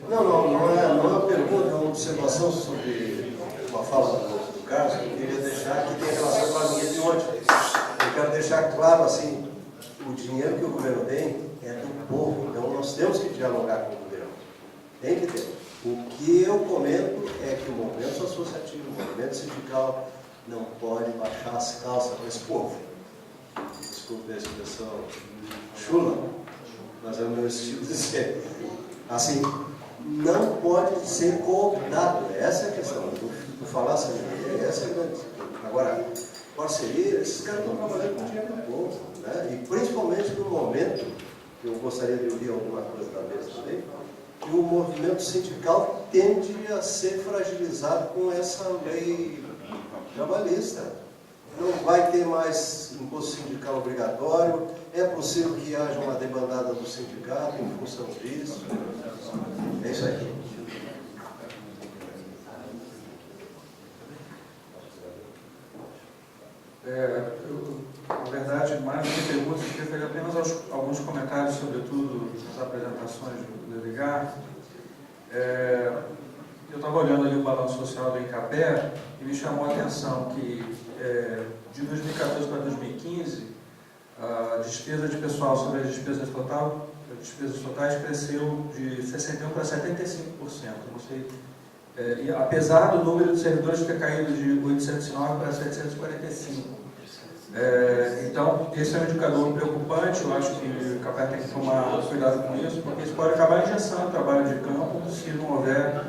Não é uma pergunta, é uma observação sobre uma fala do Carlos, que eu queria deixar que tem relação com a minha de ontem. Eu quero deixar claro, assim, o dinheiro que o governo tem é do povo, então nós temos que dialogar com o governo. Tem que ter. O que eu comento é que o movimento associativo, o movimento sindical, não pode baixar as calças para esse povo. Desculpe a expressão chula, mas é o meu estilo de ser. Assim, não pode ser cooptado. Essa é a questão. Tu falasse ali, essa é a grande. Agora, parceria, esses caras estão trabalhando com o dinheiro do povo, né? E principalmente no momento, que eu gostaria de ouvir alguma coisa da mesa também, que o movimento sindical tende a ser fragilizado com essa lei trabalhista. Não vai ter mais imposto sindical obrigatório, é possível que haja uma debandada do sindicato em função disso. É isso aí. Na verdade, mais do que perguntas, eu queria fazer apenas alguns comentários, sobretudo nas apresentações do Edgar. Eu estava olhando ali o balanço social do INCAPé e me chamou a atenção que de 2014 para 2015 a despesa de pessoal sobre as despesas totais cresceu de 61% para 75%. Não sei, e apesar do número de servidores ter caído de 809 para 745. Então, esse é um indicador preocupante. Eu acho que o CAPE tem que tomar cuidado com isso, porque isso pode acabar engessando o trabalho de campo se não houver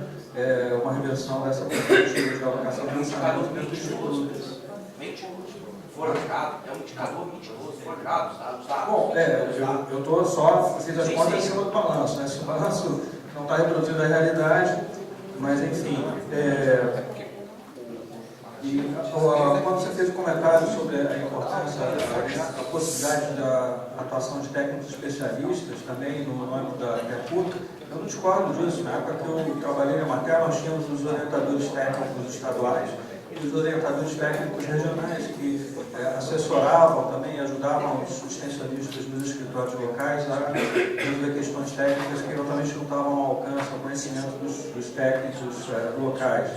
uma reversão dessa perspectiva de alocação de orçamento dentro dos institutos. Forjado, é um indicador mentiroso, forjado, sabe? Bom, eu estou só fiz as contas em cima do balanço, né? Se o balanço não está reproduzindo a realidade, mas enfim. Quando você fez o comentário sobre a importância, a possibilidade da atuação de técnicos especialistas também no âmbito da pública, eu não discordo disso. Na época que eu trabalhei na matéria, nós tínhamos os orientadores técnicos estaduais e os orientadores técnicos regionais que assessoravam também, ajudavam os extensionistas nos escritórios locais a resolver questões técnicas que eventualmente não estavam ao alcance, ao conhecimento dos técnicos locais.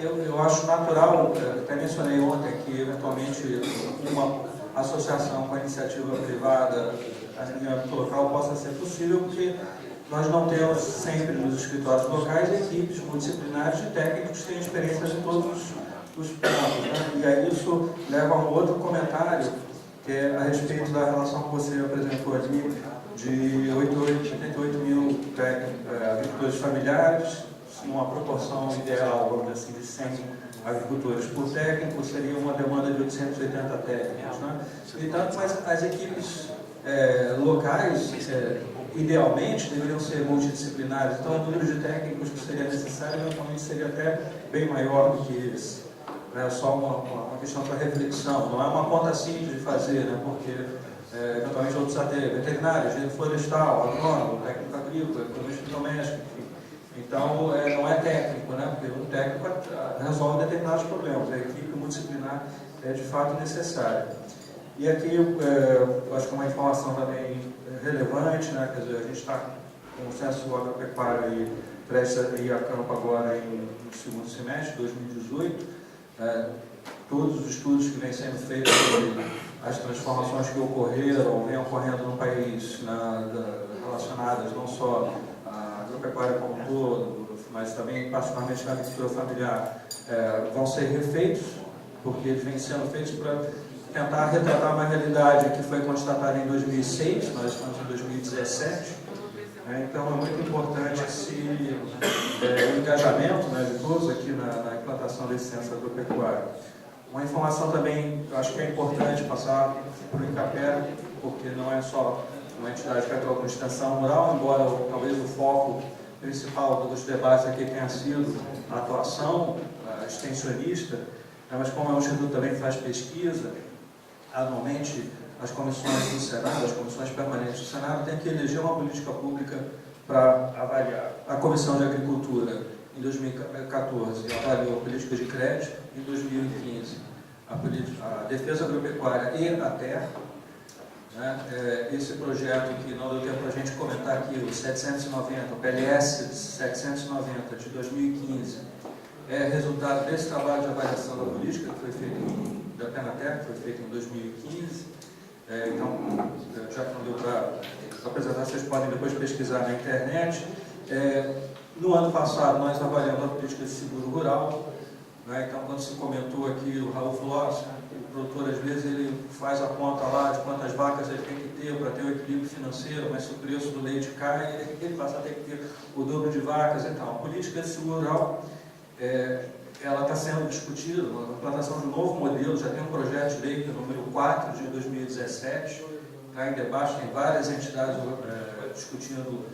Eu acho natural, até mencionei ontem que eventualmente uma associação com a iniciativa privada em âmbito local possa ser possível, porque nós não temos sempre nos escritórios locais equipes multidisciplinares de técnicos que têm experiências em todos os pontos, né? E aí isso leva a um outro comentário, que é a respeito da relação que você apresentou ali de 88 mil agricultores familiares, uma proporção ideal, vamos dizer assim, de 100 agricultores por técnico, seria uma demanda de 880 técnicos, né? Portanto, mas as equipes locais, idealmente, deveriam ser multidisciplinares, então o número de técnicos que seria necessário, eventualmente, seria até bem maior do que esse. É só uma questão para reflexão, não é uma conta simples de fazer, né? Porque eventualmente vão precisar ter veterinário, engenheiro florestal, agrônomo, técnico agrícola, economista doméstico, enfim. Então, não é técnico, né? Porque um técnico resolve determinados problemas, a equipe multidisciplinar é de fato necessária. E aqui, eu acho que é uma informação também relevante, né? Quer dizer, a gente está com o censo agropecuário aí, prestes a ir a campo agora no segundo semestre de 2018. Todos os estudos que vêm sendo feitos sobre as transformações que ocorreram ou vêm ocorrendo no país, relacionadas não só à agropecuária como um todo, mas também particularmente na agricultura familiar, vão ser refeitos, porque eles vêm sendo feitos para tentar retratar uma realidade que foi constatada em 2006, nós estamos em 2017, então é muito importante o engajamento, né, de todos aqui na implantação da licença agropecuária. Uma informação também, eu acho que é importante passar para o INCAPé, porque não é só uma entidade que atua com extensão rural, embora talvez o foco principal dos debates aqui tenha sido a atuação extensionista, mas como é um instituto também que faz pesquisa, anualmente as comissões do Senado, as comissões permanentes do Senado, têm que eleger uma política pública para avaliar. A Comissão de Agricultura, em 2014, avaliou a política de crédito, em 2015, a defesa agropecuária e a terra, né? Esse projeto que não deu tempo para a gente comentar aqui, o 790, o PLS 790 de 2015, é resultado desse trabalho de avaliação da política que foi feito da Penatec, que foi feito em 2015. Então, já que não deu para apresentar, vocês podem depois pesquisar na internet. No ano passado, nós avaliamos a política de seguro rural, né? Então, quando se comentou aqui, o Raul Floss, o produtor, às vezes, ele faz a conta lá de quantas vacas ele tem que ter para ter o equilíbrio financeiro, mas se o preço do leite cai, ele passa a ter que ter o dobro de vacas e tal. A política de seguro rural, ela está sendo discutida, a implantação de um novo modelo, já tem um projeto de lei, que é o número 4 de 2017, está em debate, tem várias entidades discutindo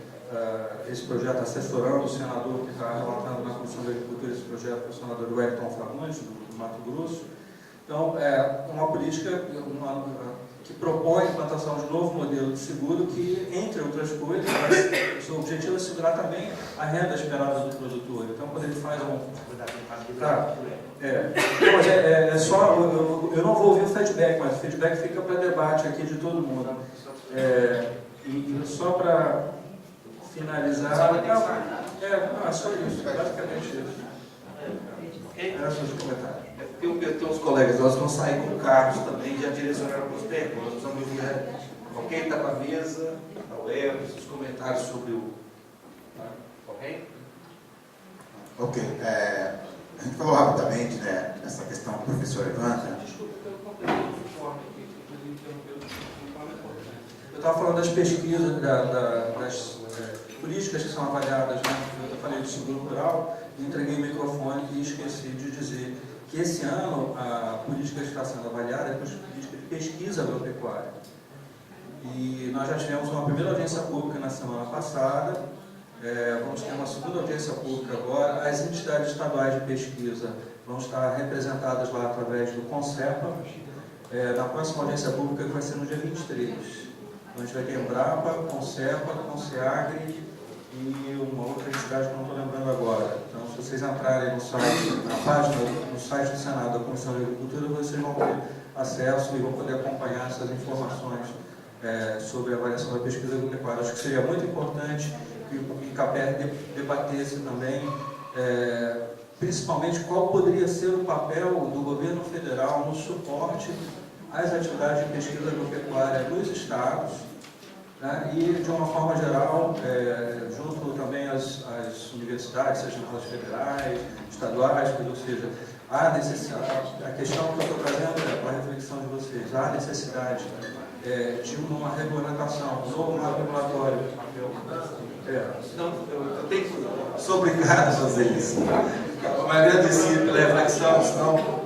esse projeto, assessorando o senador que está relatando na Comissão de Agricultura esse projeto, o senador Wellington Fagundes, do Mato Grosso. Então, é uma política que propõe a implantação de um novo modelo de seguro que, entre outras coisas, o seu objetivo é segurar também a renda esperada do produtor. Então, quando ele faz eu não vou ouvir o feedback, mas o feedback fica para debate aqui de todo mundo. E só para finalizar... só isso, basicamente isso. Esses os comentários. Porque eu tenho uns colegas, nós vamos sair com carros também, já direcionaram para os técnicos, nós precisamos ouvir quem está com a mesa, a web, os comentários sobre o... Ok? Ok. A gente falou rapidamente, né, essa questão que o professor levanta. Desculpa, eu completei o informe aqui, eu estava falando das pesquisas, das políticas que são avaliadas, né? Eu falei do seguro rural, entreguei o microfone e esqueci de dizer que esse ano a política que está sendo avaliada é a política de pesquisa agropecuária. E nós já tivemos uma primeira audiência pública na semana passada, vamos ter uma segunda audiência pública agora. As entidades estaduais de pesquisa vão estar representadas lá através do CONCEPA, na próxima audiência pública, que vai ser no dia 23. Então, a gente vai ter Embrapa, CONCEPA, CONCEAGRE e uma outra entidade que eu não estou lembrando agora. Então, se vocês entrarem no site, na página, no site do Senado da Comissão de Agricultura, vocês vão ter acesso e vão poder acompanhar essas informações sobre a avaliação da pesquisa agropecuária. Acho que seria muito importante que o ICAPER debatesse também, principalmente, qual poderia ser o papel do governo federal no suporte às atividades de pesquisa agropecuária nos estados, né, e, de uma forma geral, junto também às universidades, sejam elas federais, estaduais, ou seja, há necessidade, a questão que eu estou trazendo para a reflexão de vocês, há necessidade de uma regulamentação, um novo marco regulatório. Sou obrigado a fazer isso. Mas agradecer pela reflexão, senão...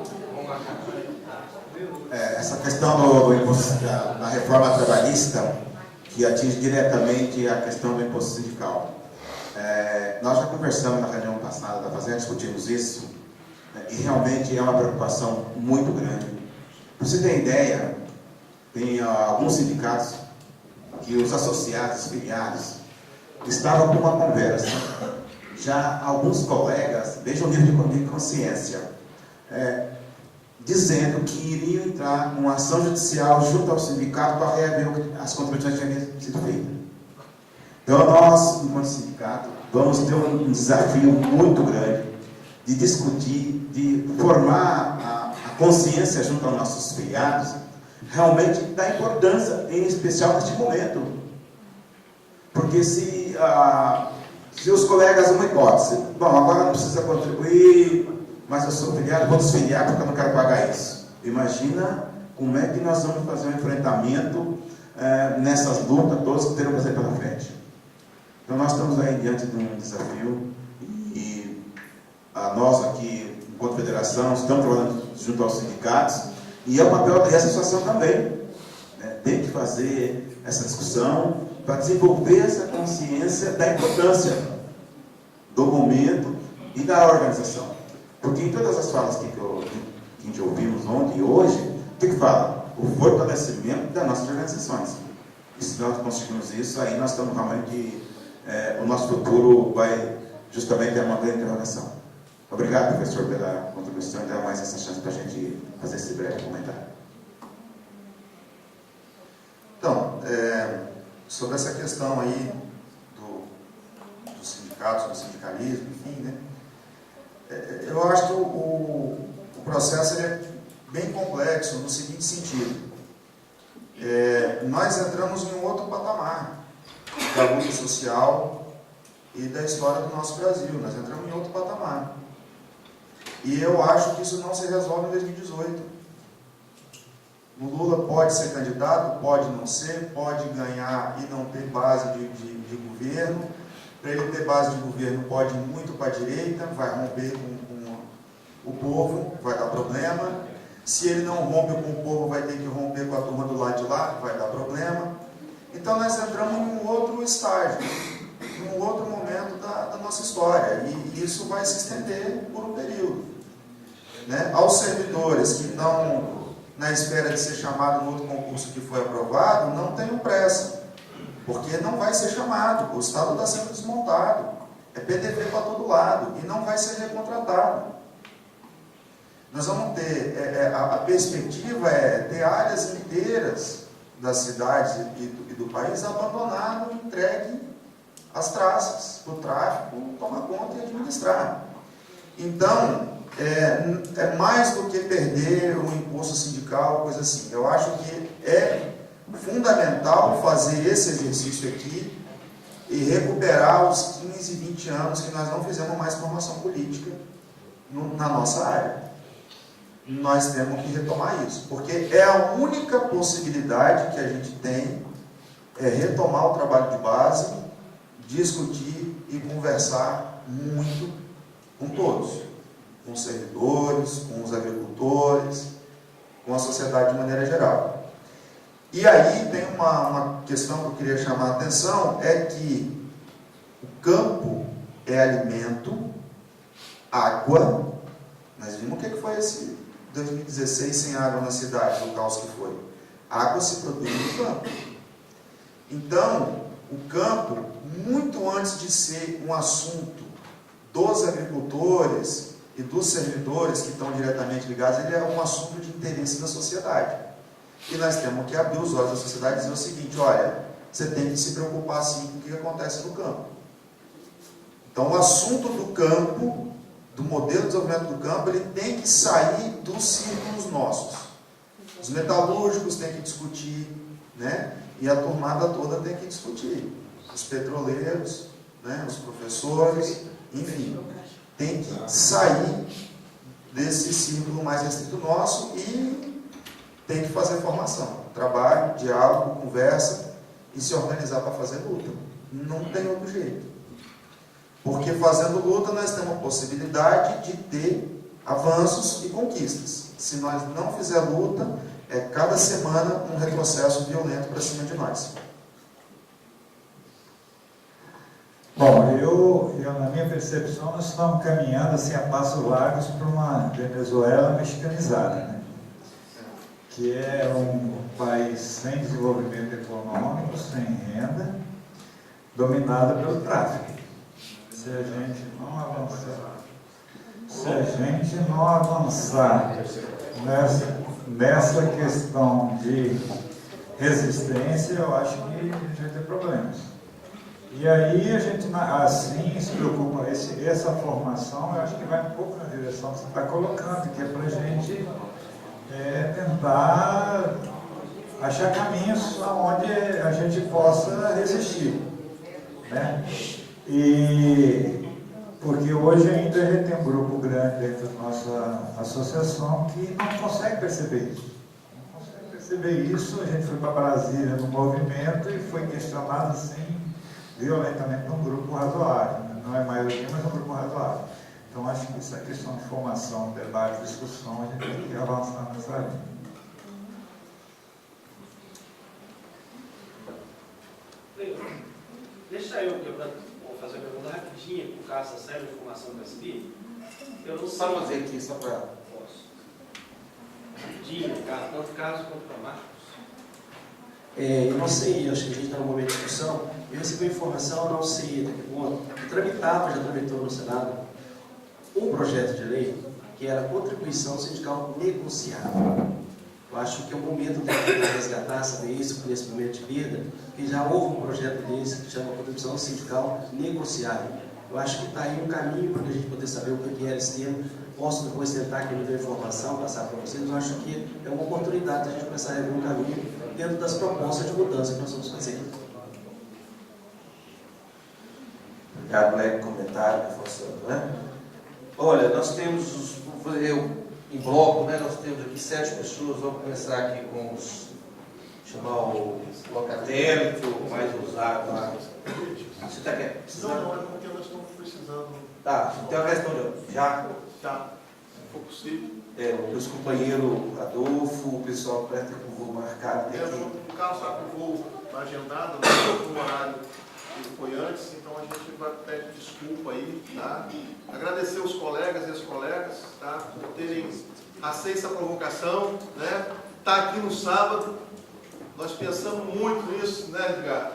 Essa questão da reforma trabalhista, que atinge diretamente a questão do imposto sindical. Nós já conversamos na reunião passada da Fazenda, discutimos isso, e realmente é uma preocupação muito grande. Para você ter ideia, tem alguns sindicatos que os associados, filiados, estavam com uma conversa. Já alguns colegas, veja o nível de consciência, dizendo que iriam entrar numa ação judicial junto ao sindicato para reaver as contribuições que tinham sido feitas. Então, nós, enquanto sindicato, vamos ter um desafio muito grande de discutir, de formar a consciência junto aos nossos filiados, realmente da importância, em especial neste momento. Porque se os colegas, uma hipótese, bom, agora não precisa contribuir, mas eu sou filiado, vou desfiliar porque eu não quero pagar isso. Imagina como é que nós vamos fazer um enfrentamento nessas lutas todas que teremos aí pela frente. Então nós estamos aí diante de um desafio e nós aqui, enquanto federação, estamos trabalhando junto aos sindicatos e é o papel da associação também. Tem que fazer essa discussão para desenvolver essa consciência da importância do momento e da organização. Porque em todas as falas que a gente ouvimos ontem e hoje, o que fala? O fortalecimento das nossas organizações. E se nós conseguirmos isso, aí nós estamos realmente... o nosso futuro vai justamente ter uma grande interrogação. Obrigado, professor, pela contribuição e dar mais essa chance para a gente fazer esse breve comentário. Então, sobre essa questão aí do sindicato, do sindicalismo, enfim, né? Eu acho que o processo ele é bem complexo no seguinte sentido. Nós entramos em um outro patamar da luta social e da história do nosso Brasil. Nós entramos em outro patamar. E eu acho que isso não se resolve em 2018. O Lula pode ser candidato, pode não ser, pode ganhar e não ter base de governo. Para ele ter base de governo, pode ir muito para a direita, vai romper com o povo, vai dar problema. Se ele não rompe com o povo, vai ter que romper com a turma do lado de lá, vai dar problema. Então nós entramos em um outro estágio, em um outro momento da nossa história, e isso vai se estender por um período. Né? Aos servidores que estão na espera de ser chamado no outro concurso que foi aprovado, não tenham pressa, porque não vai ser chamado, o Estado está sendo desmontado, é PDV para todo lado, e não vai ser recontratado. Nós vamos ter, a perspectiva é ter áreas inteiras das cidades e do país abandonado, entregue às traças, para o tráfico tomar conta e administrar. Então, é mais do que perder o imposto sindical, coisa assim. Eu acho que é fundamental fazer esse exercício aqui e recuperar os 15, 20 anos que nós não fizemos mais formação política na nossa área. Nós temos que retomar isso, porque é a única possibilidade que a gente tem retomar o trabalho de base, discutir e conversar muito com todos, com os servidores, com os agricultores, com a sociedade de maneira geral. E aí tem uma questão que eu queria chamar a atenção, é que o campo é alimento, água. Nós vimos o que foi esse 2016 sem água na cidade, o caos que foi. A água se produz no campo. Então, o campo, muito antes de ser um assunto dos agricultores e dos servidores que estão diretamente ligados, ele é um assunto de interesse da sociedade. E nós temos que abrir os olhos da sociedade e dizer o seguinte: olha, você tem que se preocupar sim com o que acontece no campo. Então, o assunto do campo, do modelo de desenvolvimento do campo, ele tem que sair dos círculos nossos. Os metalúrgicos têm que discutir, né? E a turmada toda tem que discutir. Os petroleiros, né? Os professores, enfim, tem que sair desse círculo mais restrito nosso e tem que fazer formação, trabalho, diálogo, conversa e se organizar para fazer luta. Não tem outro jeito. Porque fazendo luta nós temos a possibilidade de ter avanços e conquistas. Se nós não fizer luta, cada semana um retrocesso violento para cima de nós. Bom, eu, na minha percepção, nós estamos caminhando assim, a passos largos para uma Venezuela mexicanizada, né? Que é um país sem desenvolvimento econômico, sem renda, dominado pelo tráfico. Se a gente não avançar nessa questão de resistência, eu acho que a gente vai ter problemas. E aí a gente, assim, se preocupa, essa formação, eu acho que vai um pouco na direção que você está colocando, que é para a gente tentar achar caminhos onde a gente possa resistir, né? E porque hoje ainda a gente tem um grupo grande dentro da nossa associação que não consegue perceber isso. Não consegue perceber isso. A gente foi para Brasília no movimento e foi questionado assim, violentamente, num grupo razoável. Não é maioria, mas é um grupo razoável. Então acho que essa questão de formação, debate, discussão, a gente tem que avançar nessa linha. Deixa eu fazer uma pergunta rapidinha, por causa da série de informação que eu recebi. Eu não sei. Só fazer aqui, só para. Posso. Rapidinho, tanto Carlos quanto para Marcos. Eu não sei, acho que a gente está no momento de discussão. Eu recebi uma informação, eu não sei até que ponto, já tramitou no Senado, um projeto de lei que era contribuição sindical negociada. Eu acho que é o momento de tentar resgatar, saber isso, conhecimento de vida, que já houve um projeto desse que chama Contribuição Sindical Negociável. Eu acho que está aí um caminho para a gente poder saber o que é esse termo. Posso depois tentar aqui me dar informação, passar para vocês. Eu acho que é uma oportunidade de a gente começar a rever um caminho dentro das propostas de mudança que nós vamos fazer. Obrigado, Leque, comentário, reforçando, né? Olha, nós temos, em bloco, né, nós temos aqui 7 pessoas, vamos começar aqui com chamar o Locatelli, que é o mais ousado lá. Você está querendo? Não, é porque nós estamos precisando. Tá, tem uma questão de já. Tá, se for possível. Os companheiros Adolfo, o pessoal que tem o voo marcado. O Carlos está com o voo agendado, no horário que foi antes, então a gente vai pedir desculpa aí, tá? Agradecer os colegas e as colegas, tá? Por terem aceito essa provocação, né? Tá aqui no sábado, nós pensamos muito nisso, né, Edgar?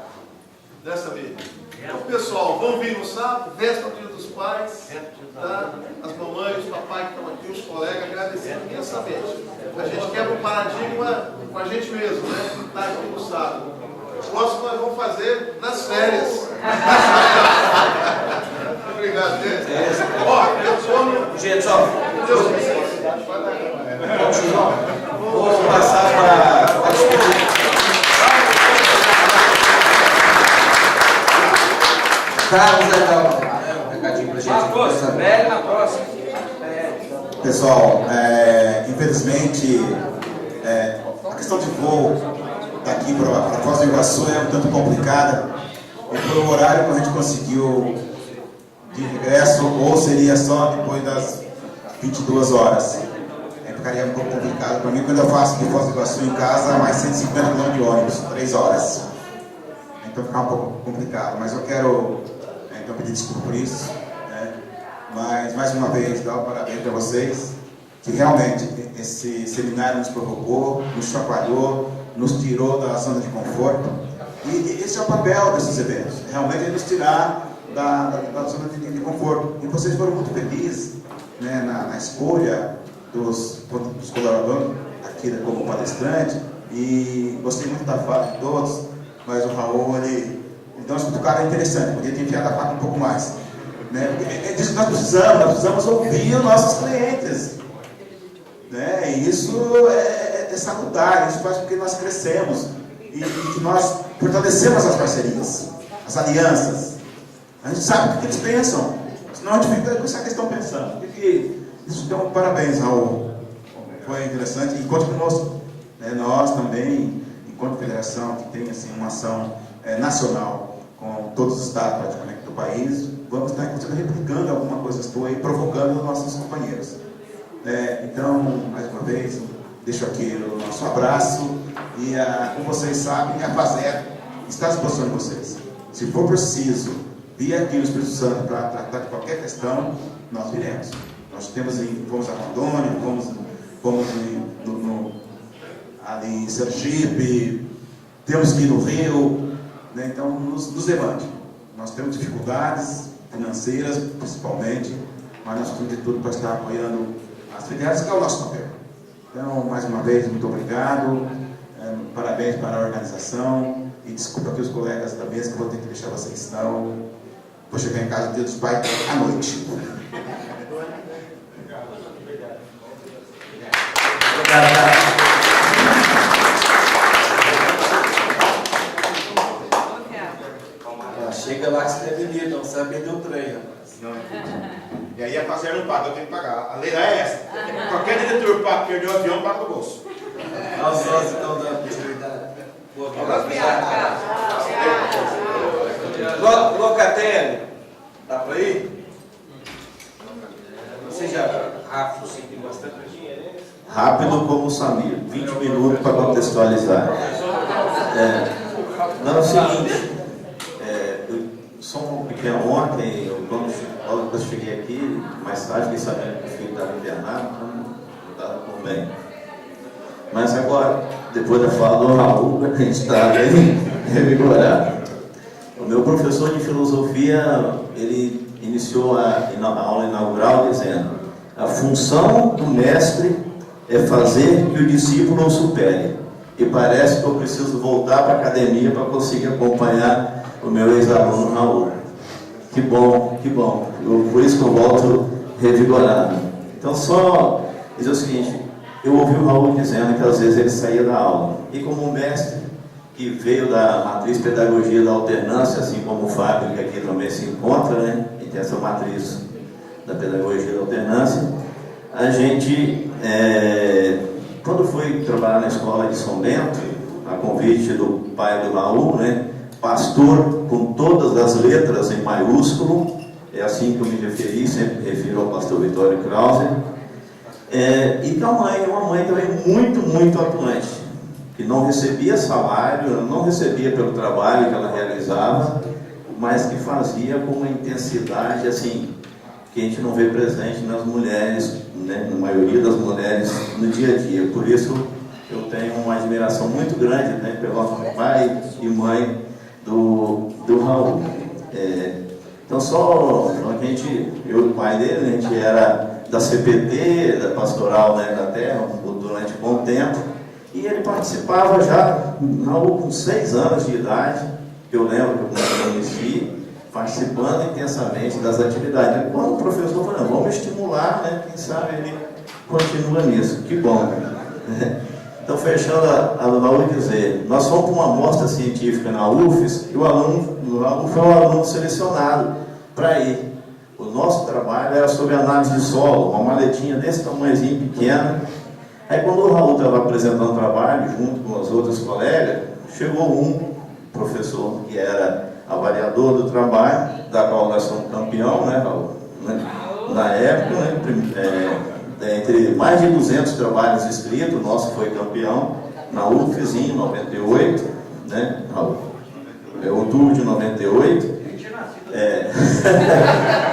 Dessa vez. Então, pessoal, vão vir no sábado, véspera do Dia dos Pais, tá? As mamães, os papais que estão aqui, os colegas, agradecendo imensamente. A gente quebra um paradigma com a gente mesmo, né? Tá aqui no sábado. O próximo nós vamos fazer nas férias. Obrigado, gente. Ó, eu sou... Gente, só. Vou passar para discutir. Carlos, um recadinho para a gente. Velho na próxima. Pessoal, infelizmente, a questão de voo daqui para Foz do Iguaçu é um tanto complicada. E por um horário que a gente conseguiu de regresso, ou seria só depois das 22 horas. Ficaria um pouco complicado para mim, quando eu faço de Foz do Iguaçu em casa, mais 150 km de ônibus, 3 horas. Então fica um pouco complicado, mas eu quero então pedir desculpa por isso, né? Mas mais uma vez dar o parabéns para vocês, que realmente esse seminário nos provocou, nos chacoalhou, nos tirou da zona de conforto, e esse é o papel desses eventos, realmente é nos tirar da zona de conforto. E vocês foram muito felizes, né, na escolha dos colaboradores aqui como palestrante, e gostei muito da fala de todos, mas o Raul, ele deu uma cutucada interessante, podia ter enfiado a faca um pouco mais, né? É disso que nós precisamos ouvir os nossos clientes, né? E isso é salutar, isso faz com que nós crescemos e que nós fortalecemos as parcerias, as alianças. A gente sabe o que eles pensam, senão a gente fica com essa questão pensando. Então, parabéns, Raul, foi interessante, e conte conosco, né? Nós também, enquanto federação que tem assim, uma ação nacional com todos os estados praticamente do país, vamos estar inclusive replicando alguma coisa sua e provocando os nossos companheiros. Então, mais uma vez, deixo aqui o nosso abraço e, como vocês sabem, a FASER está à disposição de vocês. Se for preciso vir aqui no Espírito Santo para tratar de qualquer questão, nós viremos. Nós fomos a Rondônia, fomos ali em Sergipe, temos que ir no Rio, né? Então nos levante. Nós temos dificuldades financeiras, principalmente, mas nós temos de tudo para estar apoiando as filiadas, que é o nosso papel. Então, mais uma vez, muito obrigado, parabéns para a organização, e desculpa aqui os colegas da mesa, que eu vou ter que deixar vocês, senão vou chegar em casa no Dia dos Pais à noite. Chega lá que você deve vir, não sabe do trem. E aí a FASER não paga, eu tenho que pagar. A lei é essa. Qualquer diretor que perdeu o avião, paga do bolso. Nós estão dando possibilidade. Locatelli, dá para ir? Você já rápido, sim, tem bastante dinheiro, hein? Rápido como o Samir, 20 minutos para contextualizar. Não, é o seguinte, só um pequeno ontem, logo que eu cheguei aqui, mais tarde, fiquei sabendo que o filho estava internado, então não estava tão bem. Mas agora, depois da fala do Raul, a gente está bem revigorado. O meu professor de filosofia, ele iniciou a aula inaugural dizendo: a função do mestre é fazer que o discípulo o supere. E parece que eu preciso voltar para a academia para conseguir acompanhar o meu ex-aluno Raul. Que bom, que bom. Por isso que eu volto revigorado. Então, só dizer o seguinte, eu ouvi o Raul dizendo que às vezes ele saía da aula. E como mestre que veio da matriz pedagogia da alternância, assim como o Fábio, que aqui também se encontra, né? E tem essa matriz da pedagogia da alternância, a gente, quando fui trabalhar na escola de São Bento, a convite do pai do Raul, né? Pastor com todas as letras em maiúsculo, é assim que eu me referi, sempre refiro ao pastor Vitório Krause, e que uma mãe também muito atuante, que não recebia salário, não recebia pelo trabalho que ela realizava, mas que fazia com uma intensidade assim, que a gente não vê presente nas mulheres, né, na maioria das mulheres no dia a dia. Por isso eu tenho uma admiração muito grande, né, pelo pai e mãe do Raul. Então só a gente, eu e o pai dele, a gente era da CPT, da Pastoral, né, da Terra, durante um bom tempo, e ele participava já, Raul com 6 anos de idade, que eu lembro que eu conheci, participando intensamente das atividades. Quando o professor falou, vamos estimular, né, quem sabe ele continua nisso. Que bom. Então, fechando a Raul dizer, nós fomos para uma amostra científica na UFES e o Raul foi um aluno selecionado para ir. O nosso trabalho era sobre análise de solo, uma maletinha desse tamanhozinho pequena. Aí quando o Raul estava apresentando o trabalho, junto com as outras colegas, chegou um professor que era avaliador do trabalho, da qual nós somos campeão, né, Raul? Na época, né, entre mais de 200 trabalhos escritos, o nosso foi campeão, na UFES em 98, né, Raul? Outubro de 98.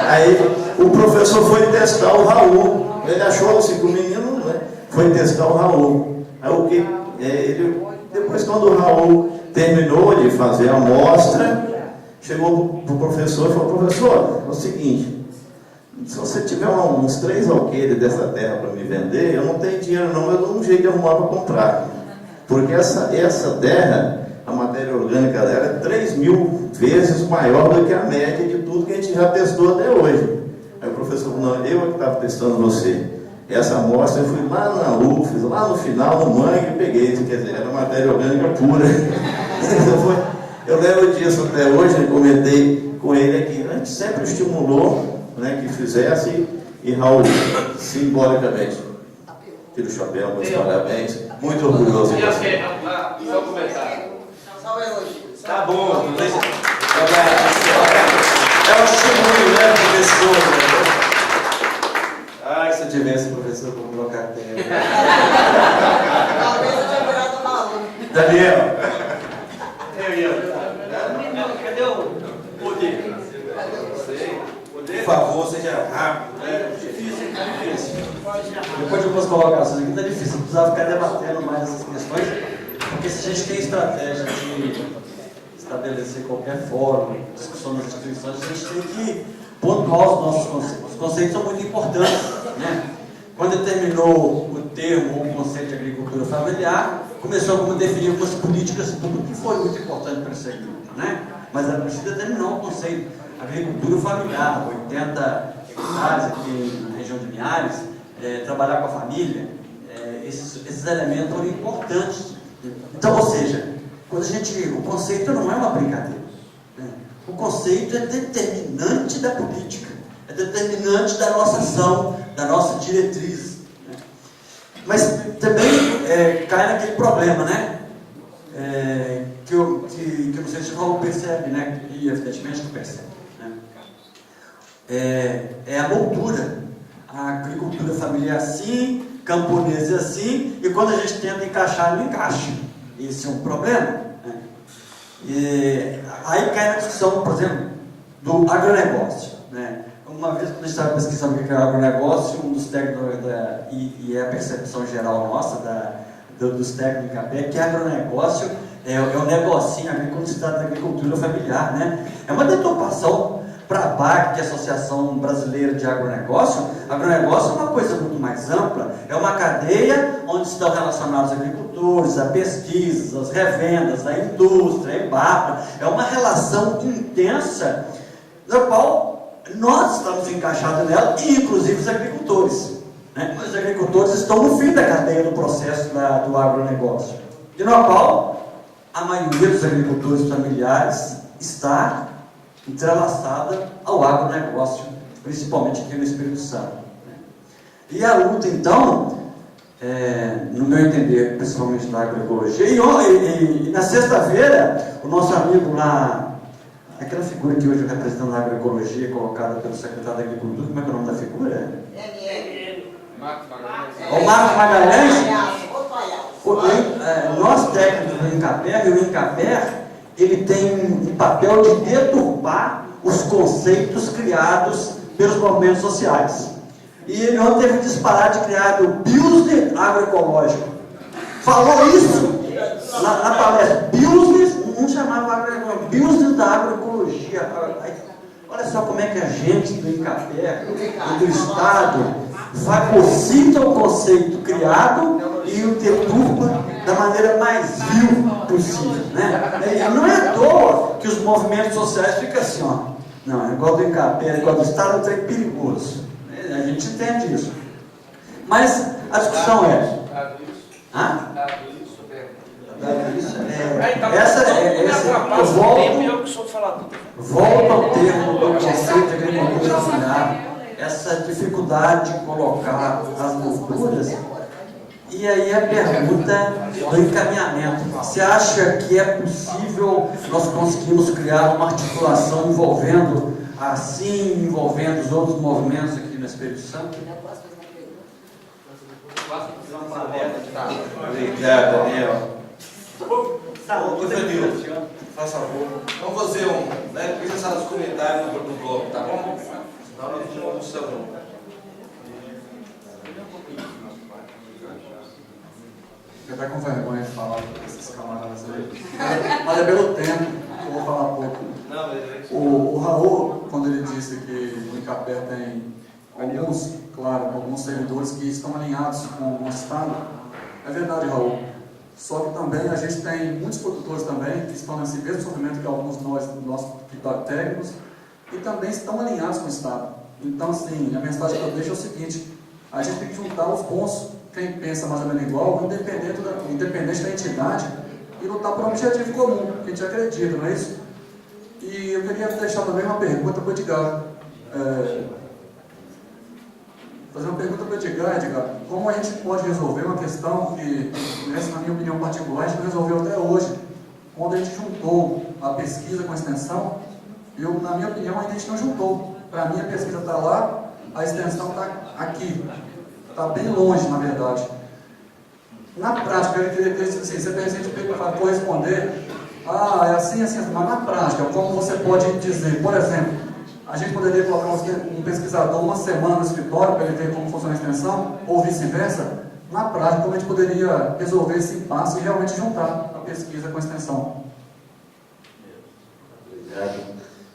Aí o professor foi testar o Raul, ele achou assim que o menino, né, foi testar o Raul. Aí depois quando o Raul terminou de fazer a amostra, chegou para o professor e falou, professor, é o seguinte, se você tiver uns 3 alqueires dessa terra para me vender, eu não tenho dinheiro não, eu dou um jeito de arrumar para comprar. Porque essa terra, a matéria orgânica dela é 3.000 vezes maior do que a média de tudo que a gente já testou até hoje. Aí o professor falou, não, eu é que estava testando você. Essa amostra eu fui lá na UFES, lá no final, no mangue, e peguei, quer dizer, era matéria orgânica pura. Eu lembro disso até hoje, eu comentei com ele aqui, a gente sempre estimulou, né, que fizesse, e Raul, simbolicamente, tira o chapéu, meus parabéns, muito orgulhoso de você. Seu comentário. Tá bom, é um testemunho, né, professor? Ai, se eu tivesse professor como Locatelli. Talvez eu tinha virado uma aluna. Daniel. Cadê o poder? Por favor, seja rápido. É difícil. Depois de algumas colocações aqui, está difícil, precisava ficar debatendo mais essas questões, porque se a gente tem estratégia de estabelecer qualquer fórum, discussão nas instituições, a gente tem que pontuar os nossos conceitos. Os conceitos são muito importantes, né? Quando terminou o termo, o conceito de agricultura familiar, começou a definir algumas políticas públicas que foi muito importante para esse grupo, né? Mas a precisa determinar o conceito agricultura familiar, 80 hectares aqui na região de Linhares, trabalhar com a família, esses elementos foram importantes. Então, ou seja, o conceito não é uma brincadeira, né? O conceito é determinante da política, é determinante da nossa ação, da nossa diretriz, né? Mas também cai naquele problema, né? Que eu não sei se o Raul percebe, né? E evidentemente que percebe, né? É a moldura. A agricultura familiar assim, camponesa assim, e quando a gente tenta encaixar, não encaixa. Esse é um problema, né? Aí cai na discussão, por exemplo, do agronegócio, né? Uma vez, quando a gente estava pesquisando o que é o agronegócio, um dos técnicos, e é a percepção geral nossa, dos técnicos é que agronegócio é um negocinho, a agricultura da agricultura familiar, né? É uma deturpação, para a BAC, que é a Associação Brasileira de Agronegócio, agronegócio é uma coisa muito mais ampla, é uma cadeia onde estão relacionados os agricultores, a pesquisas, as revendas, a indústria, a EBAPA, é uma relação intensa, na qual nós estamos encaixados nela, e inclusive os agricultores. Né? Os agricultores estão no fim da cadeia do processo do agronegócio, e na qual a maioria dos agricultores familiares está entrelaçada ao agronegócio, principalmente aqui no Espírito Santo. E a luta, então, no meu entender, principalmente na agroecologia, e na sexta-feira, o nosso amigo lá, aquela figura que hoje representando a agroecologia, colocada pelo secretário da Agricultura, como é que é o nome da figura? O Marcos Magalhães. Nós técnicos do INCAPER, e o INCAPER, ele tem um papel de deturpar os conceitos criados pelos movimentos sociais. E ele ontem teve disparado de criar o business agroecológico. Falou isso na palestra. Business, não chamava agroecológico, business da agroecologia. Olha só como é que a gente do INCAPER e do Estado fagocita o conceito criado e o deturpa da maneira mais vil possível, né? E não é à toa que os movimentos sociais ficam assim, ó. Não, é igual do INCAPER, é igual do Estado, é um trem perigoso. A gente entende isso. Mas a discussão é... Volta ao termo do conceito de agricultura familiar, essa dificuldade de colocar as culturas. E aí a pergunta do encaminhamento. Você acha que é possível nós conseguirmos criar uma articulação envolvendo os outros movimentos aqui no Espírito Santo? Obrigado, Daniel. Faz favor. Vamos fazer precisa estar nos comentários do bloco, tá bom? Senão nós não almoçamos. Eu até com vergonha de falar desses camaradas aí. Mas é pelo tempo, eu vou falar pouco. O Raul, quando ele disse que o INCAPER tem alguns servidores que estão alinhados com o Estado, é verdade, Raul. Só que também a gente tem muitos produtores também que estão nesse mesmo sofrimento que alguns de nós técnicos, e também estão alinhados com o Estado. Então, assim, a mensagem que eu deixo é o seguinte: a gente tem que juntar os bons, quem pensa mais ou menos igual, independente da entidade, e lutar por um objetivo comum, que a gente acredita, não é isso? E eu queria deixar também uma pergunta para o Edgar. Fazer uma pergunta para o Edgar, como a gente pode resolver uma questão que, na minha opinião particular, a gente não resolveu até hoje, quando a gente juntou a pesquisa com a extensão. Na minha opinião, ainda a gente não juntou. Para mim, a pesquisa está lá, a extensão está aqui. Está bem longe, na verdade. Na prática, eu queria ter, assim, você de repente for responder, é assim, assim, mas na prática, como você pode dizer, por exemplo, a gente poderia colocar um pesquisador uma semana no escritório para ele ver como funciona a extensão, ou vice-versa. Na prática, como a gente poderia resolver esse impasse e realmente juntar a pesquisa com a extensão? Obrigado.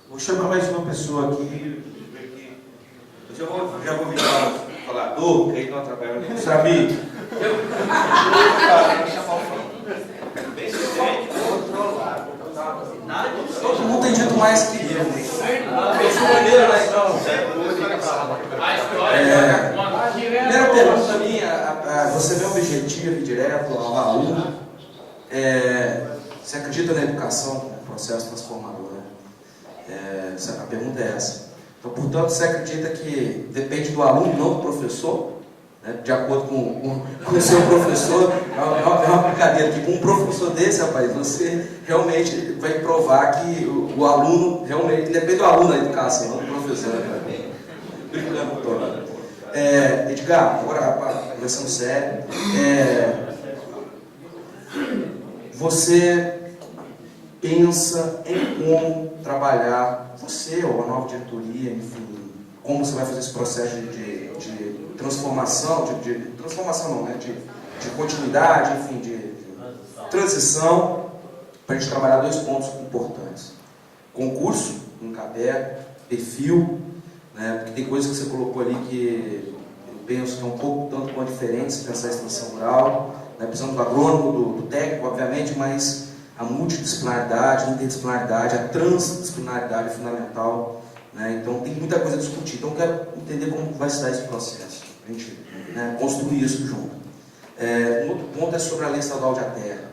Vou chamar mais uma pessoa aqui. Eu já vou virar o falador, que aí nós trabalhamos com Samir. Todo mundo tem dito mais que eu. Primeira pergunta minha, você vê um objetivo direto ao aluno. Você acredita na educação como processo transformador? A pergunta é essa. Então, portanto, você acredita que depende do aluno, não do professor? De acordo com o seu professor, é uma brincadeira, que com um professor desse, rapaz, você realmente vai provar que o aluno, realmente, depende do aluno da educação, não do professor. Brincando, Tony. Edgar, agora conversando sério, você pensa em como trabalhar, você ou a nova diretoria, enfim, como você vai fazer esse processo de transformação, de continuidade, enfim, de transição, para a gente trabalhar dois pontos importantes. Concurso, no INCAPER, perfil, né? Porque tem coisas que você colocou ali que eu penso que é um pouco tanto quanto diferente se pensar em extensão rural, né? Precisamos do agrônomo, do técnico, obviamente, mas a multidisciplinaridade, a interdisciplinaridade, a transdisciplinaridade é fundamental, né? Então tem muita coisa a discutir. Então eu quero entender como vai se dar esse processo, a gente, né, construir isso junto. Um outro ponto é sobre a Lei Estadual de Terra,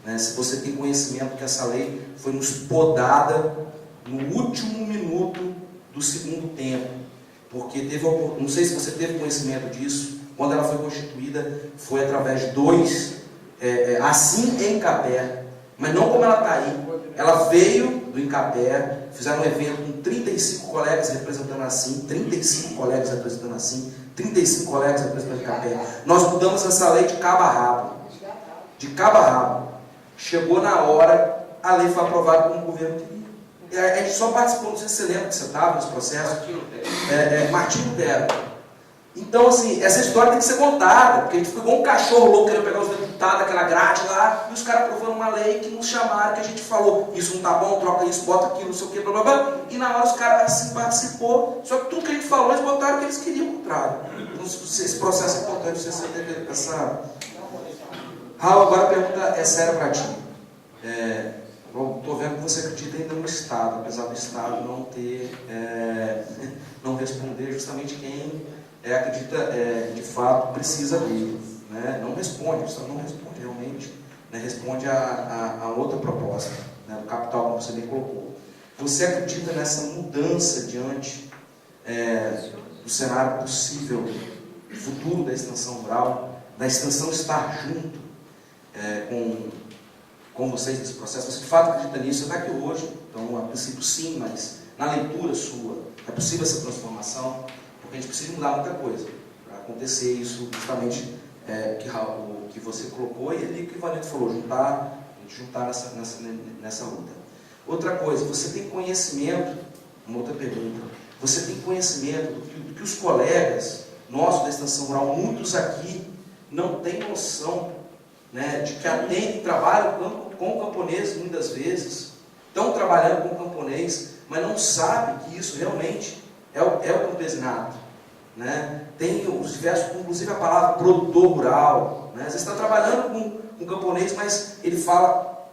né? Se você tem conhecimento que essa lei foi nos podada no último minuto do segundo tempo, porque teve, não sei se você teve conhecimento disso, quando ela foi constituída foi através de dois, assim em Incapé, mas não como ela está aí. Ela veio do Incapé, fizeram um evento com 35 colegas representando assim, 35 colegas representando assim, 35 colegas representando Incapé. Nós mudamos essa lei de cabo a rabo. De cabo a rabo. Chegou na hora, a lei foi aprovada como o governo queria. E a gente só participou, não sei se você lembra que você estava nesse processo. Martim Lutero. Então, assim, essa história tem que ser contada, porque a gente ficou igual um cachorro louco querendo pegar os deputados, aquela grade lá, e os caras aprovando uma lei que nos chamaram, que a gente falou, isso não tá bom, troca isso, bota aquilo, não sei o que, blá blá blá, e na hora os caras assim participou, só que tudo que a gente falou, eles botaram o que eles queriam, o contrário. Então, esse processo é importante, você ter essa... Raul, agora a pergunta é séria para ti. Estou vendo que você acredita ainda no Estado, apesar do Estado não ter, não responder justamente quem acredita de fato precisa dele, né? Não responde, o Estado não responde realmente, né? Responde a outra proposta, né? Do capital, como você bem colocou. Você acredita nessa mudança diante do cenário possível, futuro da extensão rural, da extensão estar junto com vocês nesse processo? Você de fato acredita nisso? Você está aqui hoje, então a princípio sim, mas na leitura sua, é possível essa transformação? Porque a gente precisa mudar muita coisa para acontecer isso justamente que você colocou e ali que o Vanito falou, juntar nessa luta. Outra coisa, você tem conhecimento, uma outra pergunta, você tem conhecimento do que os colegas nossos da extensão rural, muitos aqui não têm noção, né, de que atendem, trabalham com camponeses muitas vezes, estão trabalhando com camponês, mas não sabem que isso realmente é o campesinato, né? Tem os diversos, inclusive a palavra produtor rural, né? Às vezes está trabalhando com camponês, mas ele fala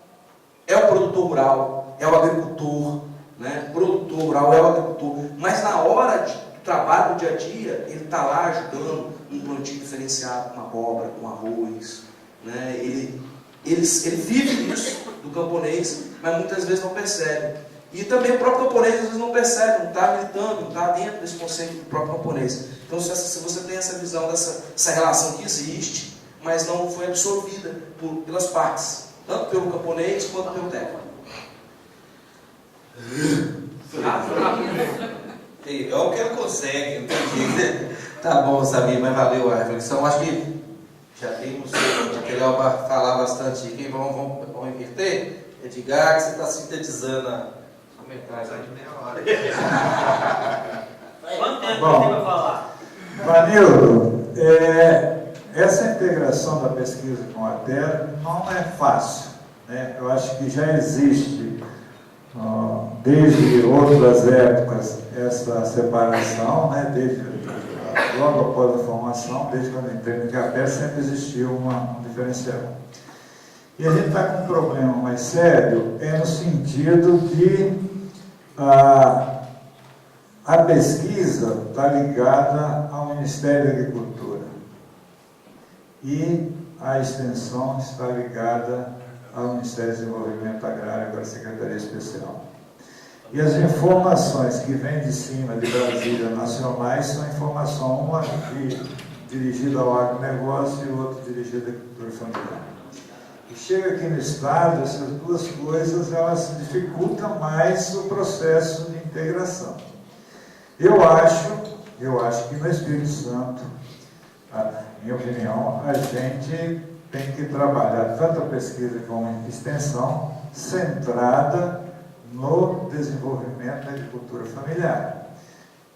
é o produtor rural, é o agricultor, né? Produtor rural é o agricultor, mas na hora do trabalho do dia a dia, ele está lá ajudando um plantio diferenciado com abóbora, com arroz, né? Ele vive isso do camponês, mas muitas vezes não percebe. E também o próprio camponês às vezes não percebe, não está militando, não está dentro desse conceito do próprio camponês. Então, se você tem essa visão dessa relação que existe, mas não foi absorvida pelas partes, tanto pelo camponês quanto pelo técnico. É o que ele consegue, não tem jeito. Tá bom, Samir, mas valeu a reflexão. Acho que já temos material para falar bastante aqui. Vamos inverter? Edgar, que você está sintetizando a comentário de meia hora. Quanto tempo você tem para falar? Vanildo, essa integração da pesquisa com a terra não é fácil, né? Eu acho que já existe, desde outras épocas, essa separação, né? Desde logo após a formação, desde quando eu entrei no Incapé, sempre existiu um diferencial. E a gente está com um problema mais sério, no sentido de a pesquisa está ligada ao Ministério da Agricultura e a extensão está ligada ao Ministério do Desenvolvimento Agrário, agora a Secretaria Especial. E as informações que vêm de cima de Brasília nacionais são informações, uma dirigida ao agronegócio e outra dirigida à agricultura familiar. E chega aqui no Estado, essas duas coisas elas dificultam mais o processo de integração. Eu acho que no Espírito Santo, na minha opinião, a gente tem que trabalhar tanto a pesquisa como a extensão centrada no desenvolvimento da agricultura familiar.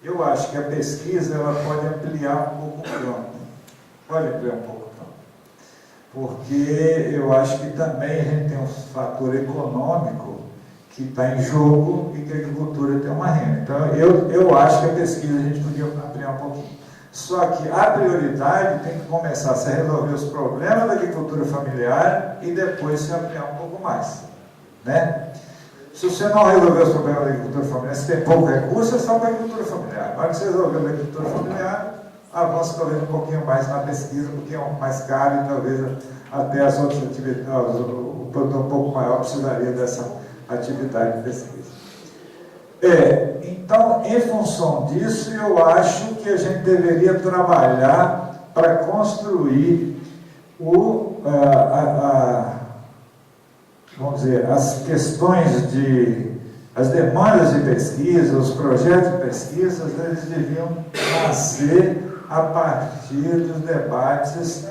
Eu acho que a pesquisa ela pode ampliar um pouco o campo. Pode ampliar um pouco o campo. Porque eu acho que também a gente tem um fator econômico que está em jogo e que a agricultura tem uma renda. Então, eu acho que a pesquisa a gente podia ampliar um pouquinho. Só que a prioridade tem que começar a se resolver os problemas da agricultura familiar e depois se ampliar um pouco mais, né? Se você não resolver os problemas da agricultura familiar, se tem pouco recurso, é só para a agricultura familiar. Na hora que você resolver a agricultura familiar, avança talvez um pouquinho mais na pesquisa, porque é mais caro e talvez até as outras atividades, o produto um pouco maior precisaria dessa atividade de pesquisa. Então, em função disso, eu acho que a gente deveria trabalhar para construir vamos dizer, as questões as demandas de pesquisa, os projetos de pesquisa, eles deviam nascer a partir dos debates